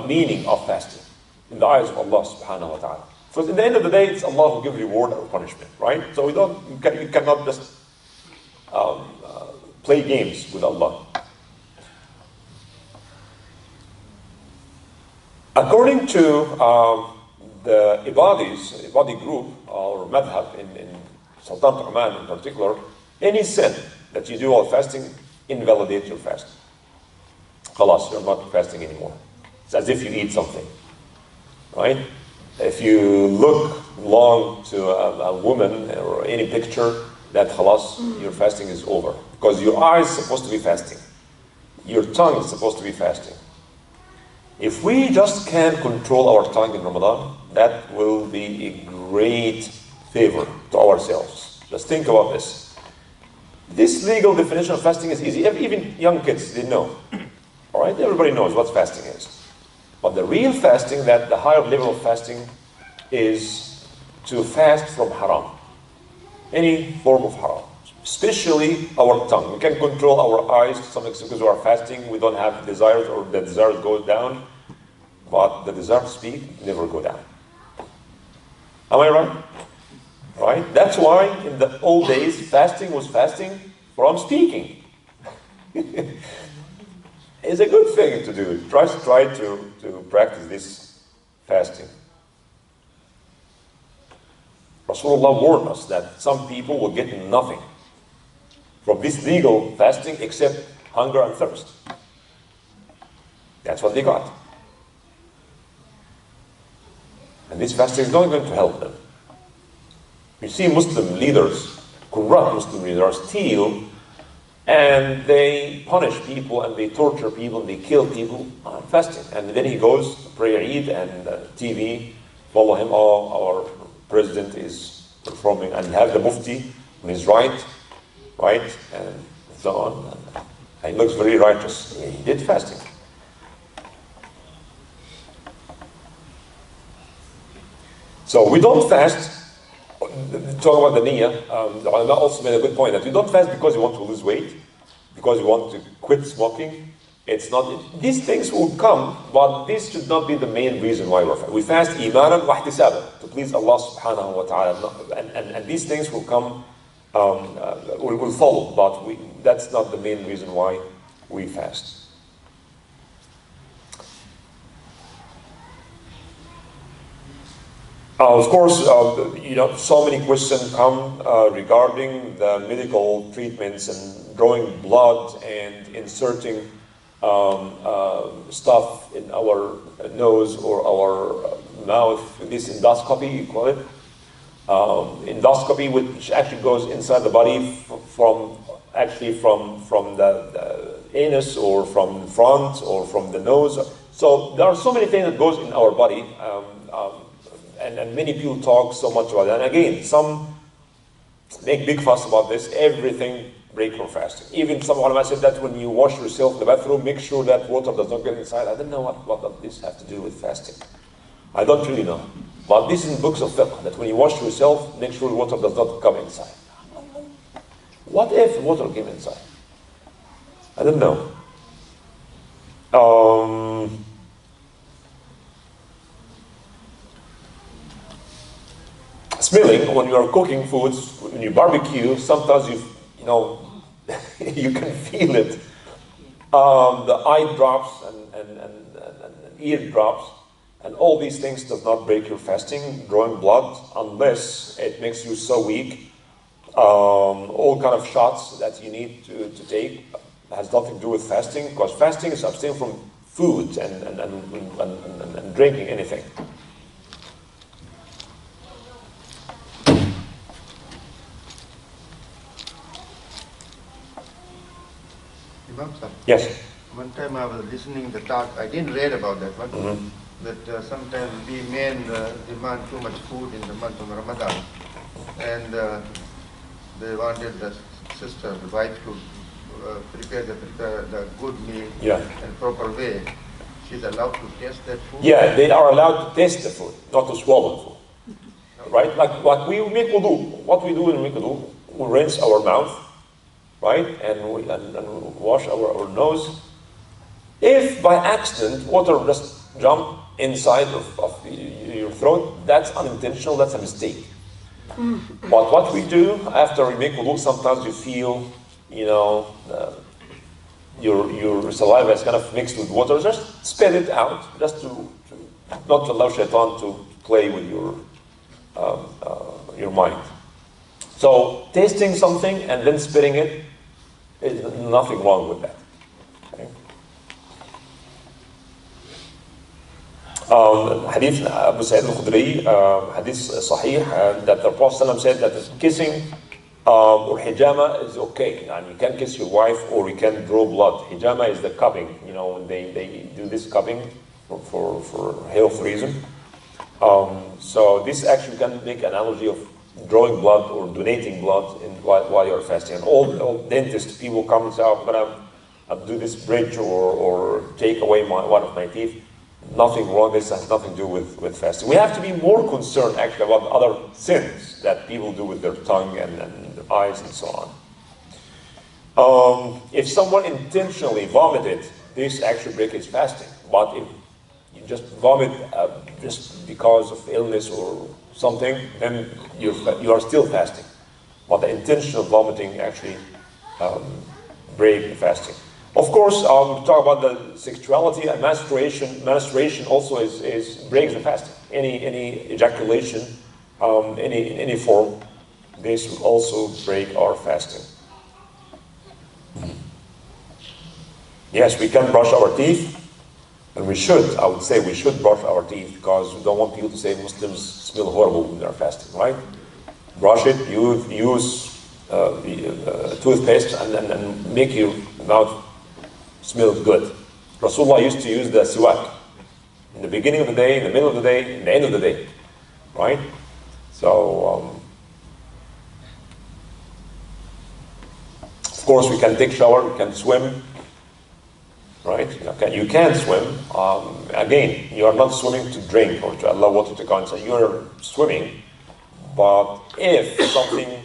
meaning of fasting in the eyes of Allah subhanahu wa ta'ala. Because in the end of the day, it's Allah who gives reward or punishment, right? So you cannot just play games with Allah. According to the Ibadi group, or madhab in Sultanate Oman in particular, any sin that you do while fasting invalidates your fast. Khalas, you're not fasting anymore. It's as if you eat something, right? If you look long to a woman or any picture, that khalas, your fasting is over. Because your eye is supposed to be fasting. Your tongue is supposed to be fasting. If we just can control our tongue in Ramadan, that will be a great favor to ourselves. Just think about this. This legal definition of fasting is easy. Even young kids, they know. All right, everybody knows what fasting is. But the real fasting, that the higher level of fasting, is to fast from haram. Any form of haram. Especially our tongue. We can control our eyes to some extent because we are fasting. We don't have desires, or the desires go down. But the desire to speak never go down. Am I right? Right? That's why in the old days, fasting was fasting from speaking. It's a good thing to do. Try to practice this fasting. Rasulullah warned us that some people will get nothing from this legal fasting except hunger and thirst. That's what they got. And this fasting is not going to help them. You see Muslim leaders, corrupt Muslim leaders, steal, and they punish people and they torture people and they kill people on fasting. And then he goes to pray Eid and TV follow him. Oh, our president is performing, and have the mufti on his right, and so on. And he looks very righteous. He did fasting. So we don't fast. Talk about the niyyah. The ulama also made a good point that we don't fast because you want to lose weight, because you want to quit smoking. It's not. These things will come, but this should not be the main reason why we fast. Imanan wa ihtisaban, to please Allah subhanahu wa ta'ala, and these things will come, will follow. But that's not the main reason why we fast. Of course, so many questions come regarding the medical treatments and drawing blood and inserting stuff in our nose or our mouth. This endoscopy, you call it. Endoscopy, which actually goes inside the body from the anus, or from the front, or from the nose. So there are so many things that goes in our body. And many people talk so much about that. And again, some make big fuss about this. Everything break your fasting. Even some ulama said that when you wash yourself in the bathroom, make sure that water does not get inside. I don't know what does this have to do with fasting. I don't really know. But this is in books of fiqh, that when you wash yourself, make sure water does not come inside. What if water came inside? I don't know. Smelling, when you are cooking foods, when you barbecue, sometimes you can feel it. The eye drops and ear drops, and all these things does not break your fasting, drawing blood, unless it makes you so weak. All kind of shots that you need to take has nothing to do with fasting, because fasting is abstaining from food and drinking anything. Imam sir, Yes. one time I was listening the talk, I didn't read about that one, that sometimes we men demand too much food in the month of Ramadan, and they wanted the sister, the wife, to prepare the good meal in proper way. She's allowed to taste that food? Yeah, they are allowed to taste the food, not to swallow the food. Right? Like we make wudu. What we do when we make wudu, we rinse our mouth, right? And we wash our nose. If by accident water just jump inside of your throat, that's unintentional, that's a mistake. But what we do after we make wudu, sometimes you feel, your saliva is kind of mixed with water. Just spit it out, just to not to allow shaitan to play with your mind. So tasting something and then spitting it, is nothing wrong with that. Okay? Hadith Abu Sa'id al-Khudri, hadith sahih, that the Prophet ﷺ said that kissing or hijama is okay. And you can kiss your wife or you can draw blood. Hijama is the cupping. They do this cupping for health reason. So this actually can make an analogy of drawing blood or donating blood while you're fasting. And all dentist people come and say, I'm going to do this bridge or take away one of my teeth. Nothing wrong. This has nothing to do with fasting. We have to be more concerned actually about other sins that people do with their tongue and their eyes and so on. If someone intentionally vomited, this actually breaks his fasting. But if you just vomit just because of illness or something, then you are still fasting. But the intention of vomiting actually breaks the fasting. Of course, we talk about the sexuality and menstruation. Menstruation also breaks the fasting. Any ejaculation, any form, this will also break our fasting. Yes, we can brush our teeth, and we should. I would say we should brush our teeth because we don't want people to say Muslims smell horrible when they're fasting, right? Brush it. Use the toothpaste and make your mouth smells good. Rasulullah used to use the siwak in the beginning of the day, in the middle of the day, in the end of the day, right? So, of course, we can take shower, we can swim, right? You can swim. Again, you are not swimming to drink or to allow water to come inside. You are swimming, but if something,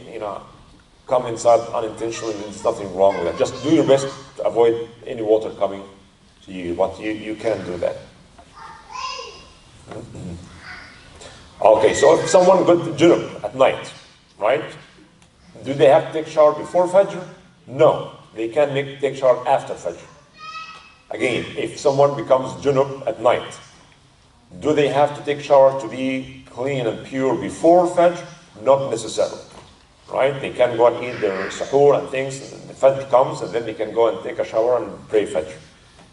come inside unintentionally, there's nothing wrong with that. Just do your best to avoid any water coming to you, but you can do that. Okay, so if someone got junub at night, right? Do they have to take shower before Fajr? No, they can take shower after Fajr. Again, if someone becomes junub at night, do they have to take shower to be clean and pure before Fajr? Not necessarily. Right? They can go and eat their suhoor and things, and the Fajr comes, and then they can go and take a shower and pray Fajr.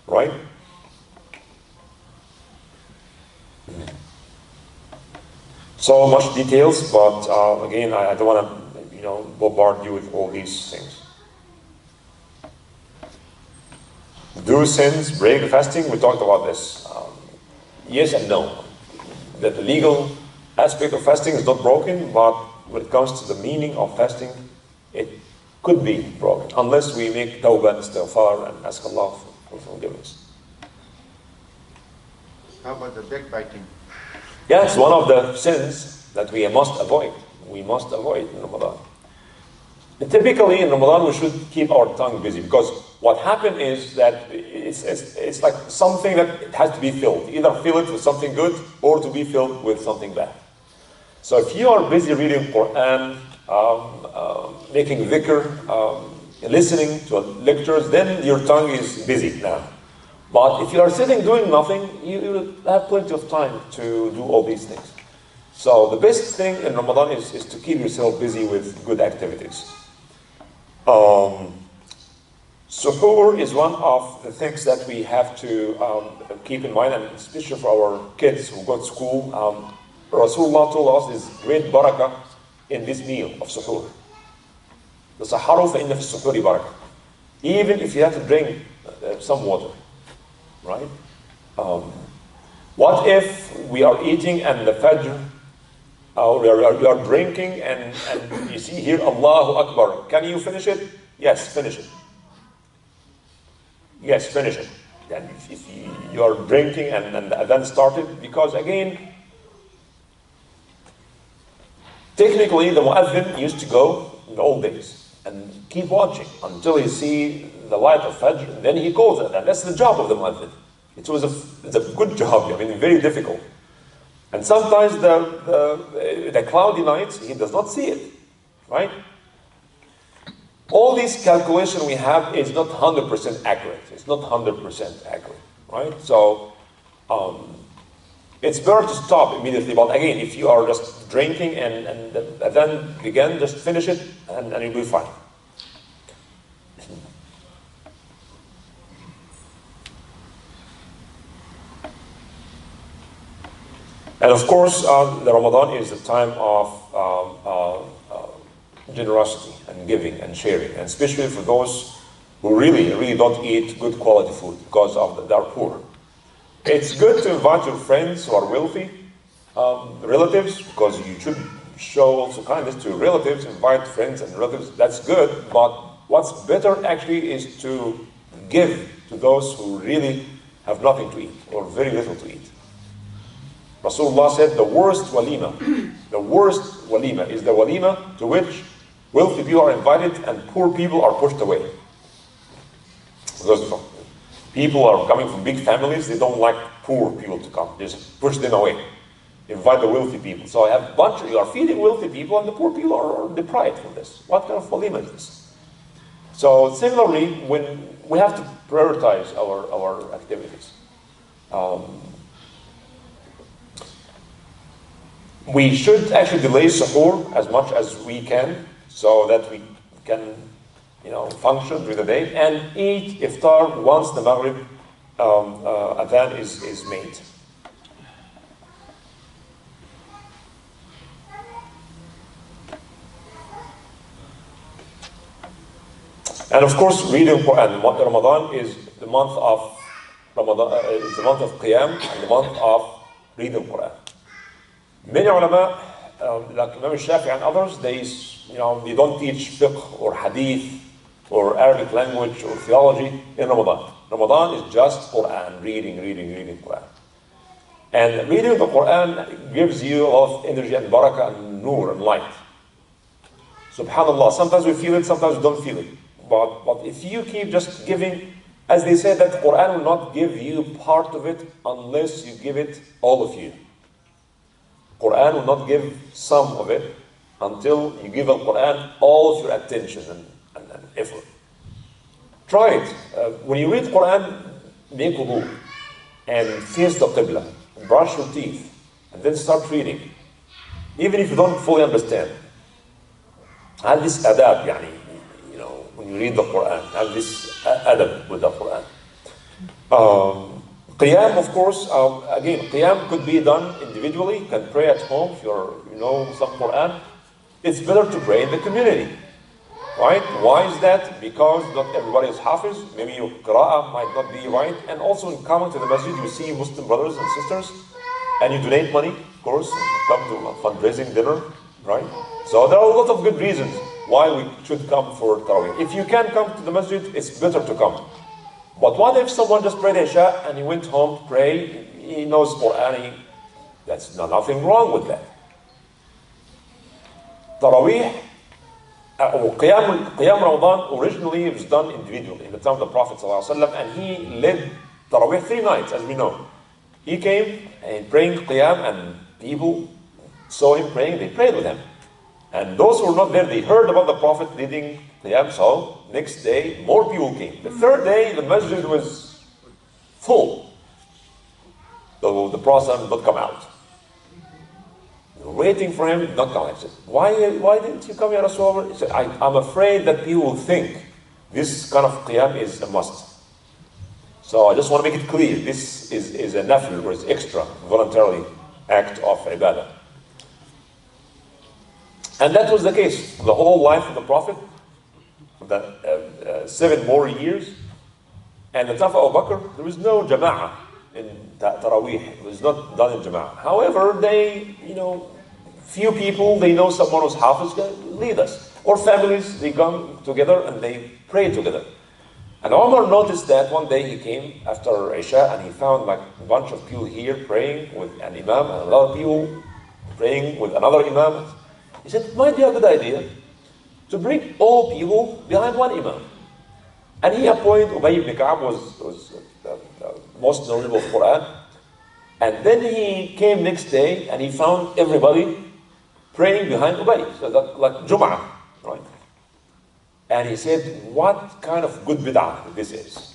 Right? So much details, but again, I don't want to, bombard you with all these things. Do sins break the fasting? We talked about this. Yes and no. That the legal aspect of fasting is not broken, but when it comes to the meaning of fasting, it could be broken, unless we make tawbah and istighfar and ask Allah for forgiveness. How about the backbiting? Yeah, it's one of the sins that we must avoid. We must avoid in Ramadan. And typically in Ramadan we should keep our tongue busy, because what happens is that it's like something that it has to be filled. Either fill it with something good or to be filled with something bad. So if you are busy reading Quran, making dhikr, listening to lectures, then your tongue is busy now. But if you are sitting doing nothing, you will have plenty of time to do all these things. So the best thing in Ramadan is to keep yourself busy with good activities. Suhoor is one of the things that we have to keep in mind, and especially for our kids who go to school. Rasulullah told us there's great barakah in this meal of suhoor. تَصَحَّرُوا فَإِنَّ فِي السُّحُورِ barakah. Even if you have to drink some water, right? What if we are eating and the Fajr, we are drinking and you see here Allahu Akbar. Can you finish it? Yes, finish it. Yes, finish it. And if you are drinking and the adhan started, because again, technically the mu'adhin used to go in the old days and keep watching until he see the light of Fajr, and then he calls it. And that's the job of the mu'adhin. It's a good job, I mean, very difficult. And sometimes the cloudy nights, he does not see it, right? All these calculation we have is not 100% accurate. It's not 100% accurate, right? So it's better to stop immediately. But again, if you are just drinking and then again, just finish it and you'll be fine. And of course, the Ramadan is the time of generosity and giving and sharing, and especially for those who really don't eat good quality food because they are poor. It's good to invite your friends who are wealthy, relatives, because you should show also kindness to your relatives, invite friends and relatives, that's good, but what's better actually is to give to those who really have nothing to eat or very little to eat. Rasulullah said the worst walima is the walima to which wealthy people are invited and poor people are pushed away. Because people are coming from big families, they don't like poor people to come. Just push them away. Invite the wealthy people. So I have you are feeding wealthy people and the poor people are deprived from this. What kind of walima is this? So similarly, when we have to prioritize our activities. We should actually delay suhoor as much as we can so that we can, function through the day, and eat iftar once the Maghrib adhan is made. And of course, reading Quran. Ramadan is the month of Qiyam and the month of reading Quran. Many ulama, like Imam Shafi'i and others, they don't teach fiqh or hadith or Arabic language or theology in Ramadan. Ramadan is just Quran, reading Quran. And reading the Quran gives you a lot of energy and barakah and nur and light. Subhanallah, sometimes we feel it, sometimes we don't feel it. But if you keep just giving, as they say that Quran will not give you part of it unless you give it all of you. Quran will not give some of it until you give Al-Quran all of your attention and effort. Try it. When you read Quran, make wudu and face the Qibla, brush your teeth, and then start reading. Even if you don't fully understand. Have this adab, when you read the Quran, have this adab with the Quran. Qiyam, of course, again, Qiyam could be done individually. You can pray at home if you know some Quran. It's better to pray in the community, right? Why is that? Because not everybody is Hafiz. Maybe your Qira'ah might not be right. And also in coming to the masjid, you see Muslim brothers and sisters, and you donate money, of course, and come to a fundraising dinner, right? So there are a lot of good reasons why we should come for Taraweeh. If you can come to the masjid, it's better to come. But what if someone just prayed Isha and he went home to pray, he knows Quran, that's nothing wrong with that. Taraweeh, or Qiyam Ramadan, originally was done individually in the time of the Prophet ﷺ, and he led Taraweeh 3 nights, as we know. He came and praying Qiyam, and people saw him praying, they prayed with him. And those who were not there, they heard about the Prophet leading Qiyam, so next day, more people came. The 3rd day, the masjid was full. So the Prophet did not come out. They were waiting for him, did not come out. I said, why didn't you come, Ya Rasulullah? He said, I'm afraid that people will think this kind of qiyam is a must. So I just want to make it clear, this is a nafil, or it's extra, voluntarily act of ibadah. And that was the case the whole life of the Prophet, the 7 more years. And the time of Abu Bakr, there was no jama'ah in Taraweeh. It was not done in jama'ah. However, they, few people, they know someone who's hafiz, lead us. Or families, they come together and they pray together. And Omar noticed that one day he came after Isha and he found like a bunch of people here praying with an imam and a lot of people praying with another imam. He said, it might be a good idea to bring all people behind one imam. And he appointed Ubay ibn Ka'ab was the most knowledgeable of Quran. And then he came next day and he found everybody praying behind Ubay. So that, like Jum'ah, right? And he said, what kind of good bid'ah this is?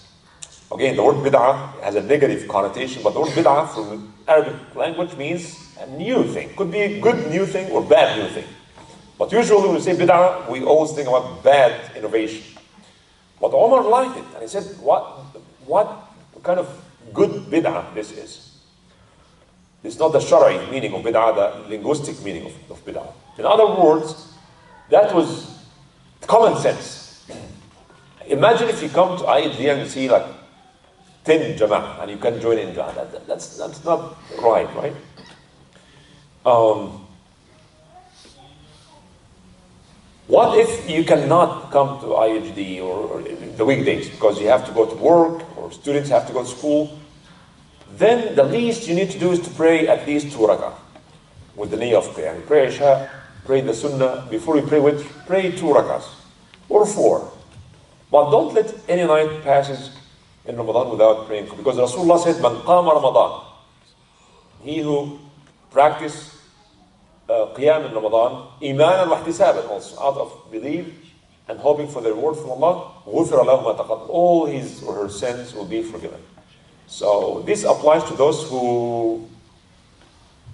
Again, the word bid'ah has a negative connotation, but the word bid'ah from Arabic language means a new thing. Could be a good new thing or bad new thing. But usually when we say bid'ah, we always think about bad innovation. But Omar liked it, and he said, what kind of good bid'ah this is? It's not the shari'i meaning of bid'ah, the linguistic meaning of bid'ah. In other words, that was common sense. Imagine if you come to IAGD and you see like 10 jama'ah and you can join in jama'ah. That's not right? What if you cannot come to IAGD or the weekdays because you have to go to work or students have to go to school? Then the least you need to do is to pray at least 2 rak'ah with the niyyah of prayer. Pray Isha, pray the Sunnah, before you pray with, pray 2 rak'ahs or 4. But don't let any night passes in Ramadan without praying, because Rasulullah said, Man qama Ramadan, he who practiced qiyam in Ramadan, imanan wa ihtisaban, also out of belief and hoping for the reward from Allah, غُفِرَ لَهُ مَا تَقَدَّمَ, all his or her sins will be forgiven. So this applies to those who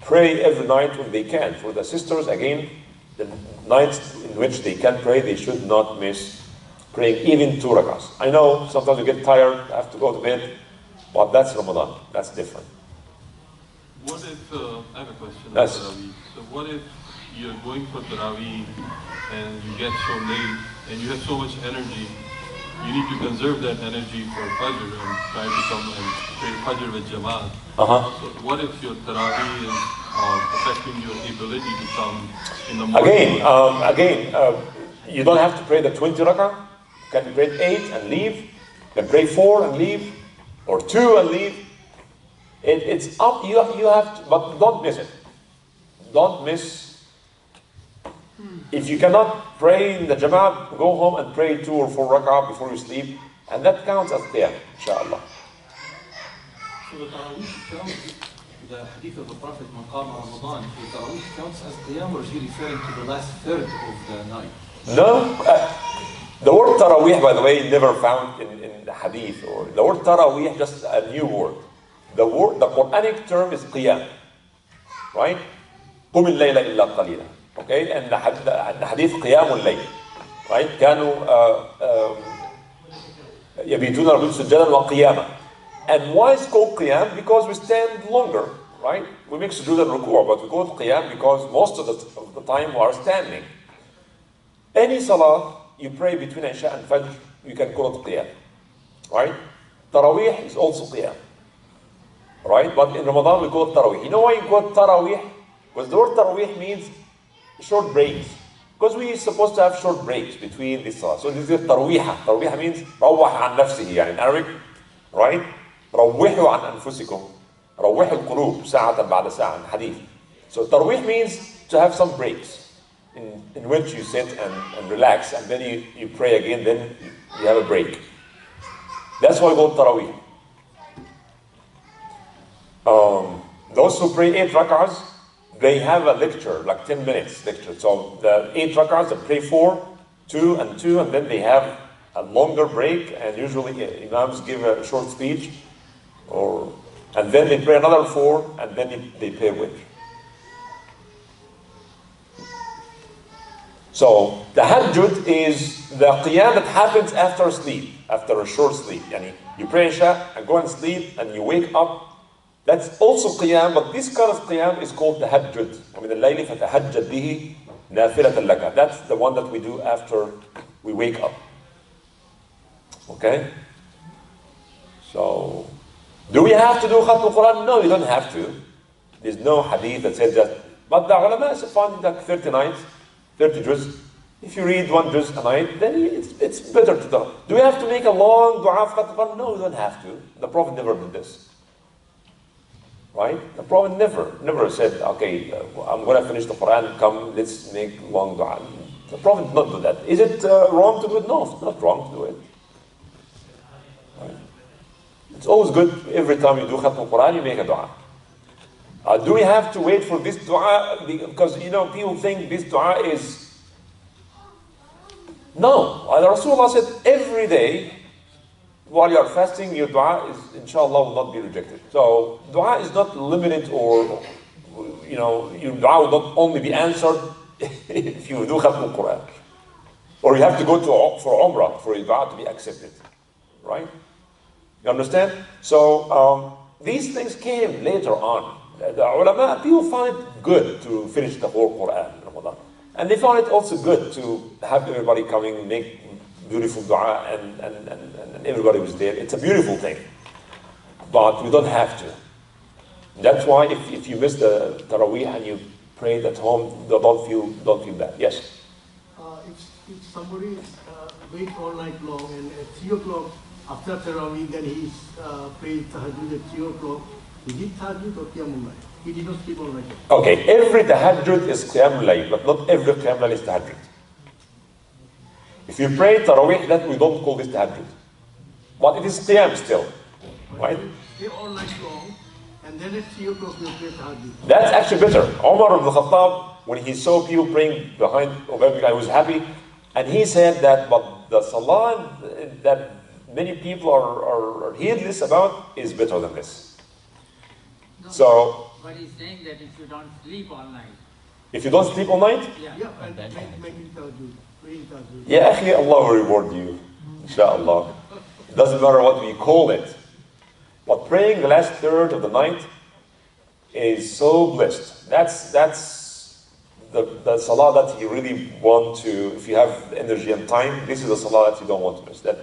pray every night when they can. For the sisters, again, the nights in which they can pray, they should not miss praying even 2 rak'ahs. I know sometimes you get tired, have to go to bed, but that's Ramadan. That's different. What if, I have a question Yes. on Taraweeh. So what if you're going for Taraweeh and you get so late and you have so much energy, you need to conserve that energy for Fajr and try to come and pray Fajr with Jama'at. So what if your Taraweeh is affecting your ability to come in the morning? Again, you don't have to pray the 20 rak'ah. You can pray 8 and leave. You can pray 4 and leave, or 2 and leave. It's up. You have to, but don't miss it. Don't miss. If you cannot pray in the Jama'at, go home and pray 2 or 4 rak'ah before you sleep, and that counts as qiyam, inshallah. So the Taraweeh counts, the hadith of the Prophet, Maqam Ramadan, the Taraweeh counts as qiyam, or is he referring to the last third of the night? No. The word Taraweeh, by the way, never found in the hadith, or the word Taraweeh, just a new word. The Quranic term is qiyam, right? قُمِ اللَّيْلَ إِلَّا قَلِيلًا. Okay, and the hadith قيام الليل, right? كانوا يبيتون ربهم سجدا وقياما. And why is it called qiyam? Because we stand longer, right? We make sujood and ruku', but we call it qiyam because most of the time we are standing. Any salah you pray between Isha and Fajr, you can call it qiyam, right? Taraweeh is also qiyam, right? But in Ramadan we call it Taraweeh. You know why you call it Taraweeh? Because the word Taraweeh means short breaks. Because we are supposed to have short breaks between the salah. So this is tarwiha. Tarwiha means روح عن نفسه, يعني in Arabic, right? روحوا عن أنفسكم. روحوا القلوب ساعة بعد ساعة, hadith. So tarwih means to have some breaks in which you sit and relax, and then you pray again, then you have a break. That's why we call tarawih. Those who pray 8 rak'ahs, they have a lecture, like 10 minutes lecture. So the 8 rak'ahs, they pray 4, 2 and 2, and then they have a longer break, and usually imams give a short speech, and then they pray another 4, and then they pray with. So tahajjud is the qiyam that happens after sleep, after a short sleep. Yani you pray Isha and go and sleep and you wake up. That's also qiyam, but this kind of qiyam is called tahajjud. وَمِنَ اللَّيْلِ فَتَهَجَّدْ بِهِ نَافِلَةً لَكَ. That's the one that we do after we wake up. Okay? So, do we have to do Khatm al-Quran? No, you don't have to. There's no hadith that says that. But the ulama found that 30 nights, 30 juz. If you read one juz a night, then it's better to do. Do we have to make a long dua of Khatm al-Quran? No, you don't have to. The Prophet never did this. Right? The Prophet never said, okay, I'm going to finish the Quran, come, let's make long dua. The Prophet did not do that. Is it wrong to do it? No, it's not wrong to do it. Right? It's always good, every time you do Khatm al-Quran, you make a dua. Do we have to wait for this dua? Because, people think this dua is... No. Rasulullah said, every day, while you are fasting, your dua is, inshallah, will not be rejected. So, dua is not limited or, your dua will not only be answered if you do Khatm al-Quran. Or you have to go for Umrah for your dua to be accepted. Right? You understand? So, these things came later on. The ulama, people found it good to finish the whole Quran in Ramadan. And they found it also good to have everybody coming, make beautiful dua, and everybody was there. It's a beautiful thing. But we don't have to. That's why if you miss the Taraweeh and you prayed at home, don't feel bad. Yes? If somebody wait all night long and at 3 o'clock after Taraweeh, then he prays Tahajjud at 3 o'clock, he did Tahajjud or Qiyamul Layl? He did not sleep all night. Okay, every Tahajjud is Qiyamul Layl, but not every Qiyamul Layl is Tahajjud. If you pray Taraweeh, that we don't call this Tahajjud. But it is Qiyam still. Right? Stay all night long, and then at 3 o'clock you pray Tahajjud. That's actually better. Umar ibn Khattab, when he saw people praying behind Ubay, he was happy. And he said that, but the salah that many people are heedless about is better than this. No, So, but he's saying that if you don't sleep all night. if you don't sleep all night, Yeah, and making Tahajjud, praying Tahajjud. yeah, actually Allah will reward you. Inshallah. It doesn't matter what we call it. But praying the last third of the night is so blessed. That's the salah that you really want to, if you have energy and time, this is the salah that you don't want to miss. That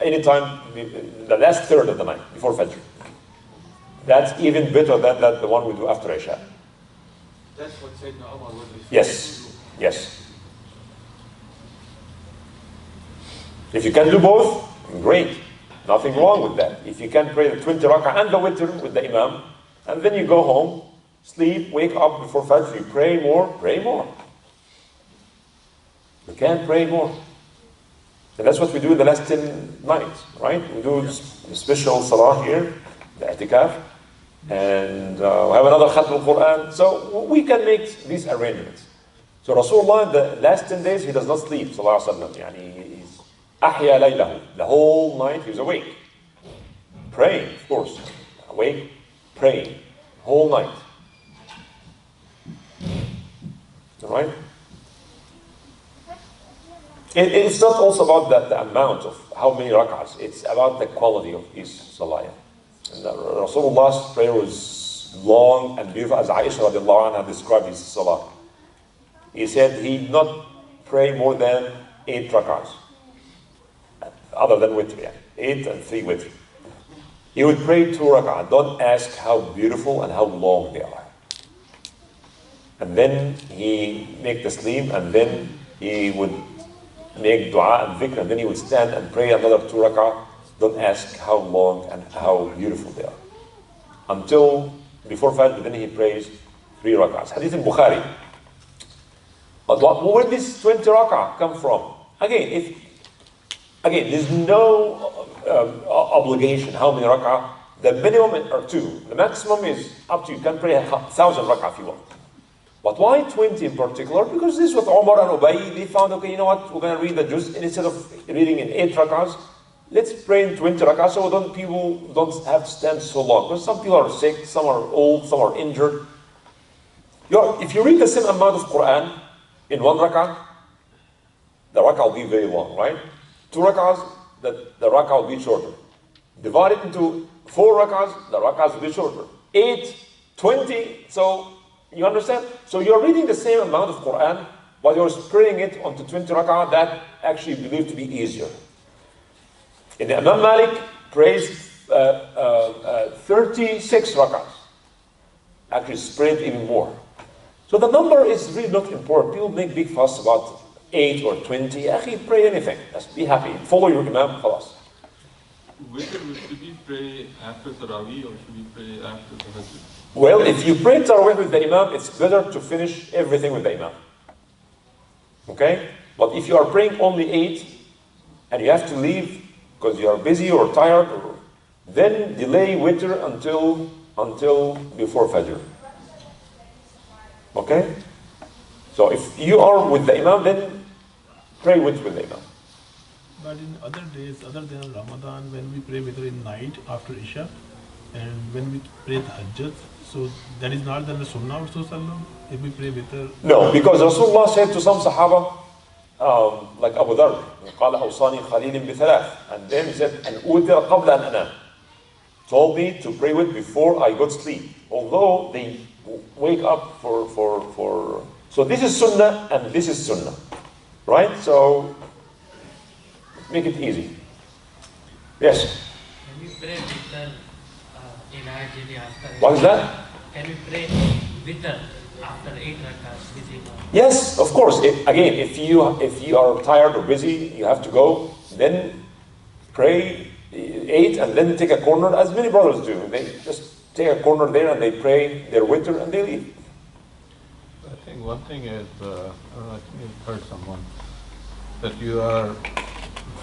anytime, the last third of the night, before Fajr. That's even better than the one we do after Isha. That's what Sayyidina Umar was referring Yes, yes. If you can do both, great. Nothing wrong with that. If you can pray the 20 rak'ah and the witr with the imam, and then you go home, sleep, wake up before Fajr, you pray more, pray more. You can pray more. And that's what we do in the last 10 nights, right? We do special salah here, the i'tikaf, and we have another Khatm al-Quran. So we can make these arrangements. So Rasulullah, the last 10 days, he does not sleep, sallallahu alaihi wasallam. Yani he's ahya laylahu. The whole night he's awake. Praying, of course. Awake, praying. Whole night. Alright? It's not also about the amount of how many rak'ahs. It's about the quality of his salah. And Rasulullah's prayer was long and beautiful, as Aisha radiallahu anha described his salah. He said he did not pray more than 8 rak'ahs. Other than witr, 8 and 3 witr. He would pray 2 rak'ah. Don't ask how beautiful and how long they are. And then he make the sleep, and then he would make dua and dhikr, and then he would stand and pray another 2 rak'ah. Don't ask how long and how beautiful they are. Until before Fajr, then he prays 3 rak'ahs. Hadith in Bukhari. But where did this 20 rak'ah come from? Again, there's no obligation how many rak'ah. The minimum are 2. The maximum is up to you. You can pray 1,000 rak'ah if you want. But why 20 in particular? Because this is what Umar and Ubay, they found, okay, you know what, we're going to read the juz, and instead of reading in 8 rak'ahs, let's pray in 20 rak'ahs so people don't have to stand so long. Because some people are sick, some are old, some are injured. If you read the same amount of Quran in 1 rak'ah, the rak'ah will be very long, right? 2 rak'ahs, the rak'ah will be shorter. Divide it into 4 rak'ahs, the rak'ahs will be shorter. 8, 20, so you understand? So you're reading the same amount of Quran, but you're spreading it onto 20 rak'ah, that actually believed to be easier. And Imam Malik prays 36 rak'ahs. Actually spread even more. So the number is really not important. People make big fuss about 8 or 20. Akhi, pray anything. Just be happy. Follow your Imam, khalas. Should we pray after Taraweeh or should we pray after the Hajj? Well, if you pray Taraweeh with the Imam, it's better to finish everything with the Imam. Okay? But if you are praying only 8 and you have to leave because you are busy or tired, then delay witr until before Fajr. Okay? So if you are with the Imam, then pray with the Imam. But in other days, other than Ramadan, when we pray witr in night after Isha, and when we pray Tahajjud, so that is not then the Sunnah of Rasulullah if we pray witr. No, because Rasulullah said to some Sahaba, like Abu Dharr, قال أوصاني خليل بثلاث, and then he said, أن أوتر قبل أن أنام, told me to pray with before I go to sleep. Although they wake up for so this is Sunnah and this is Sunnah, right? So make it easy. Yes. Can we pray witr in IAGD after 8? What is that? Can we pray witr after 8 rakats with Imam? Yes, of course. Again, if you are tired or busy, you have to go, then pray 8 and then take a corner, as many brothers do. They just take a corner there and they pray their witr and they leave. I think one thing is, I don't know, I think you've heard someone, that you are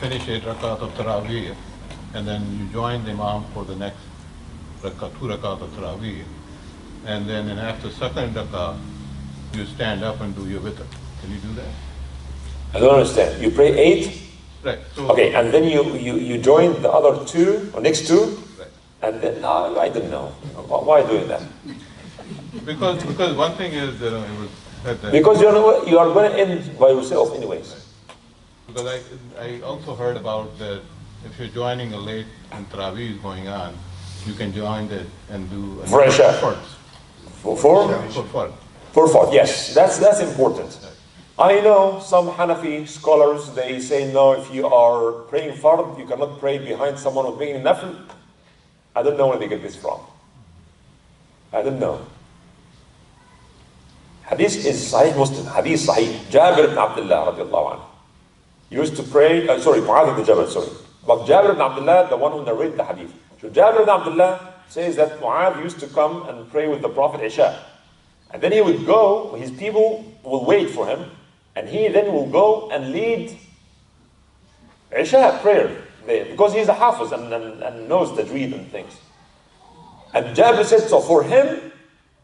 finish 8 rakat of Taraweeh and then you join the Imam for the next 2 rakat of Taraweeh, and then after second rakat, you stand up and do your witr. Can you do that? I don't understand. You pray 8? Right. So, Okay, and then you join the other 2 or next 2? right. And then, no, I don't know. Why doing that? Because one thing is, it was that Because you are going to end by yourself anyways. because I also heard about that if you're joining a late and Taraweeh is going on, you can join it and do For Isha. first. For Fard, yes, that's important. I know some Hanafi scholars, they say no, if you are praying Fard, you cannot pray behind someone who's praying Nafil. I don't know where they get this from. I don't know. Hadith is Sahih Muslim, Hadith Sahih. Jabir ibn Abdullah radiallahu anhu used to pray, Mu'adh ibn Jabal, But Jabir ibn Abdullah, the one who narrated the Hadith. So Jabir ibn Abdullah says that Mu'adh used to come and pray with the Prophet Isha. And then he would go, his people will wait for him, and he then will go and lead Isha prayer, because he's a Hafiz and knows Tajweed and things. And Jabir said, so for him,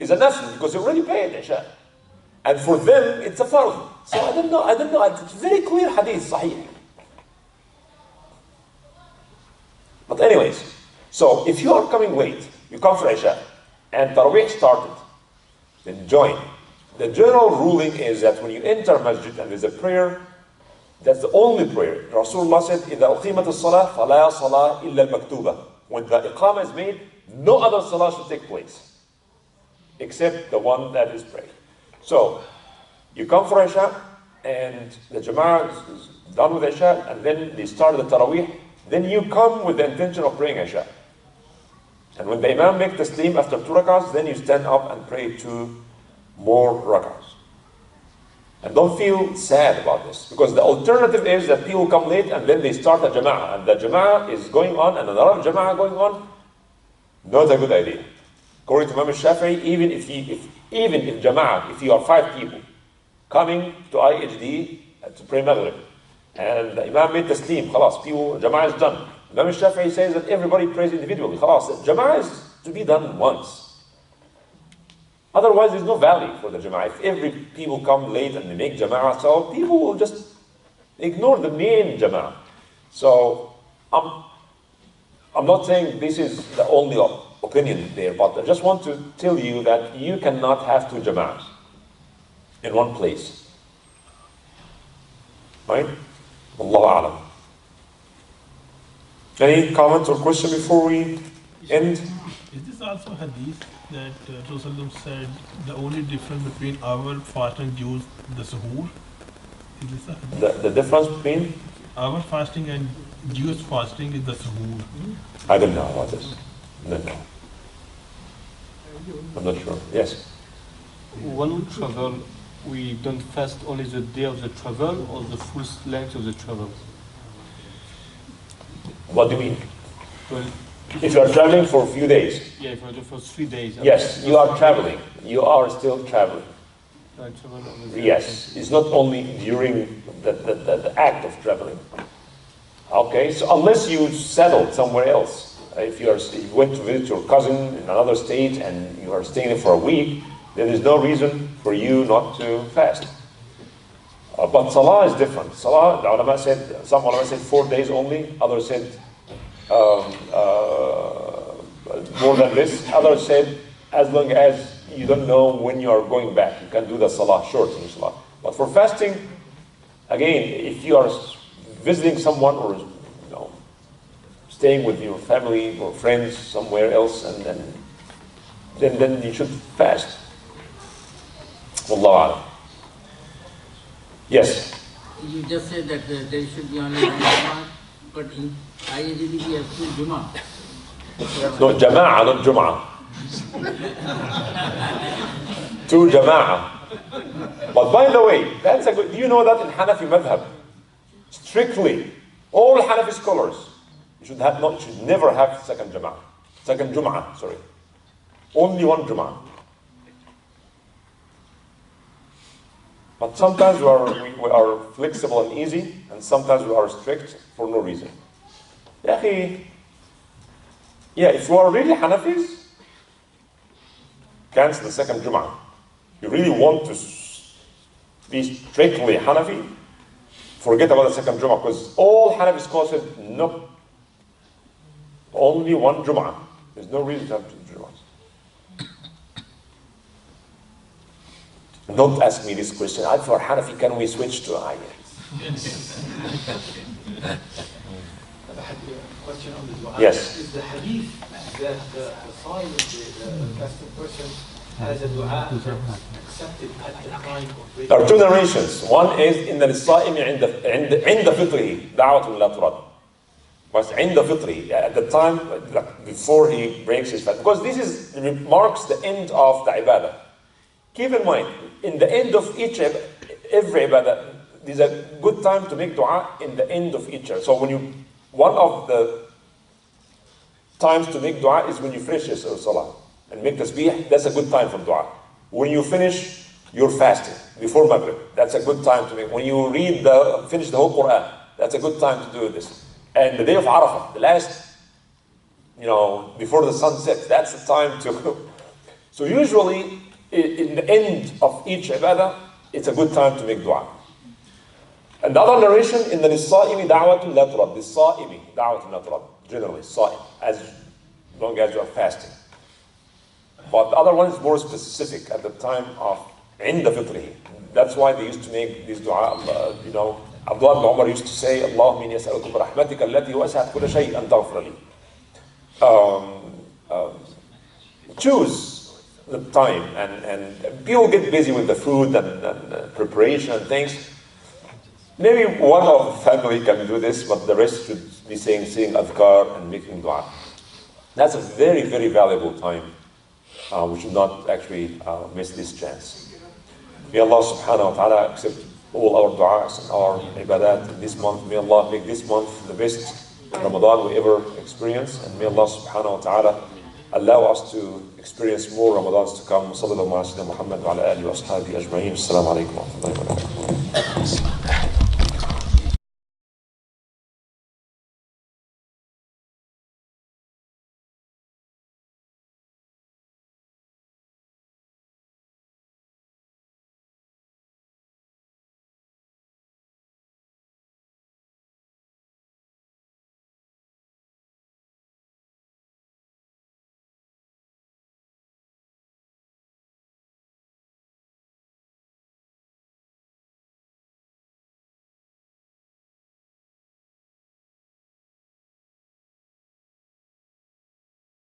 it's a nafil, because he already prayed Isha. And for them, it's a fard. So I don't know, it's very clear hadith, sahih. But anyways, so if you are coming late, you come for Isha, and Taraweeh started, then join. The general ruling is that when you enter masjid and there's a prayer, that's the only prayer. Rasulullah said, إِذَا أُقِيمَتِ الصَّلَاةِ فَلَا صَلَاةِ إِلَّا الْمَكْتُوبَةِ. When the iqamah is made, no other salah should take place, except the one that is prayed. So, you come for Isha, and the Jama'ah is done with Isha, and then they start the Taraweeh, then you come with the intention of praying Isha. And when the Imam makes the taslim after 2 rakats, then you stand up and pray 2 more rakats. And don't feel sad about this, because the alternative is that people come late and then they start a Jama'ah, and the Jama'ah is going on, and another Jama'ah going on. Not a good idea. According to Imam Shafi'i, even if Jama'ah, if you are 5 people coming to IAGD to pray Maghrib, and the Imam made taslim, khalas, people, Jama'ah is done. Imam Shafi'i says that everybody prays individually, khalas. Jama'ah is to be done once. Otherwise, there's no value for the Jama'ah. If every people come late and they make Jama'ah, so people will just ignore the main Jama'ah. So, I'm not saying this is the only opinion there, but I just want to tell you that you cannot have 2 Jama'ahs in one place. Right? Allahu A'lam. Any comment or question before we end? Is this also hadith that Rasulullah said the only difference between our fast and Jews, the suhoor? Is this a hadith? The difference between? Our fasting and Jews fasting is the suhoor. I don't know about this. No. I'm not sure. Yes. When we travel, we don't fast only the day of the travel or the full length of the travel? What do you mean? Well, If you are traveling for a few days, yeah, for 3 days. yes, you are traveling. You are still traveling. I travel on the Yes, it's not only during the act of traveling. Okay, so unless you settled somewhere else, if you went to visit your cousin in another state and you are staying there for a week, there is no reason for you not to fast. But Salah is different. Salah, the ulama said, some ulama said 4 days only, others said more than this, others said as long as you don't know when you are going back, you can do the Salah, short Salah. But for fasting, again, if you are visiting someone or staying with your family or friends somewhere else, and then you should fast. Wallahu a'lam. Yes. You just said that there should be only one Jum'ah, but in IAGD we have two Jum'ah. No, Jama'ah, not Jum'ah. Two Jama'ah. But by the way, that's a good, do you know that in Hanafi madhab, strictly, all Hanafi scholars should never have second Jum'ah, sorry. Only one Jum'ah. But sometimes we are flexible and easy, and sometimes we are strict for no reason. Yeah, if you are really Hanafis, cancel the second Jum'ah. You really want to be strictly Hanafi, forget about the second Jum'ah, because all Hanafi scholars said, no, only one Jum'ah. There's no reason to have two Jum'ahs. Don't ask me this question. If you are Hanafi, can we switch to ayah? Question on the dua. Yes. Is the hadith that the sign of the fasting person has a dua accepted at the time of breaking? There are two narrations. One is in the Nisa'im عند فطره دعوة لا ترد. But عند فطره, at the time before he breaks his fast. Because this marks the end of the ibadah. Keep in mind, in the end of every ibadah, there's a good time to make dua in the end of each. So one of the times to make dua is when you finish your salah and make tasbih. That's a good time for dua. When you finish your fasting before Maghrib, that's a good time to make. When you finish the whole Quran, that's a good time to do this. And the day of Arafah, the last, before the sun sets, that's the time to. So usually, in the end of each ibadah, it's a good time to make dua. And the other narration in the Nisa'imi da'watun la turad. The Sa'imi da'watun la turad. Generally, Sa'im, as long as you are fasting. But the other one is more specific at the time of Inda Fitrihi. That's why they used to make this dua. Abdullah ibn Umar used to say, Allahumma inni as'aluka bi rahmatika allati wasi'at kulla shay an taghfir li. Choose the time, and people get busy with the food and preparation and things. Maybe one of the family can do this, but the rest should be saying adhkar and making dua. That's a very, very valuable time. We should not actually miss this chance. May Allah subhanahu wa ta'ala accept all our du'as and our ibadat this month. May Allah make this month the best Ramadan we ever experience, and may Allah subhanahu wa ta'ala allow us to experience more Ramadans to come. Sallallahu alaihi wa sallam Muhammad wa ala alihi wa ashabihi ajma'in. Assalamu alaikum wa rahmatullahi wa barakatuh.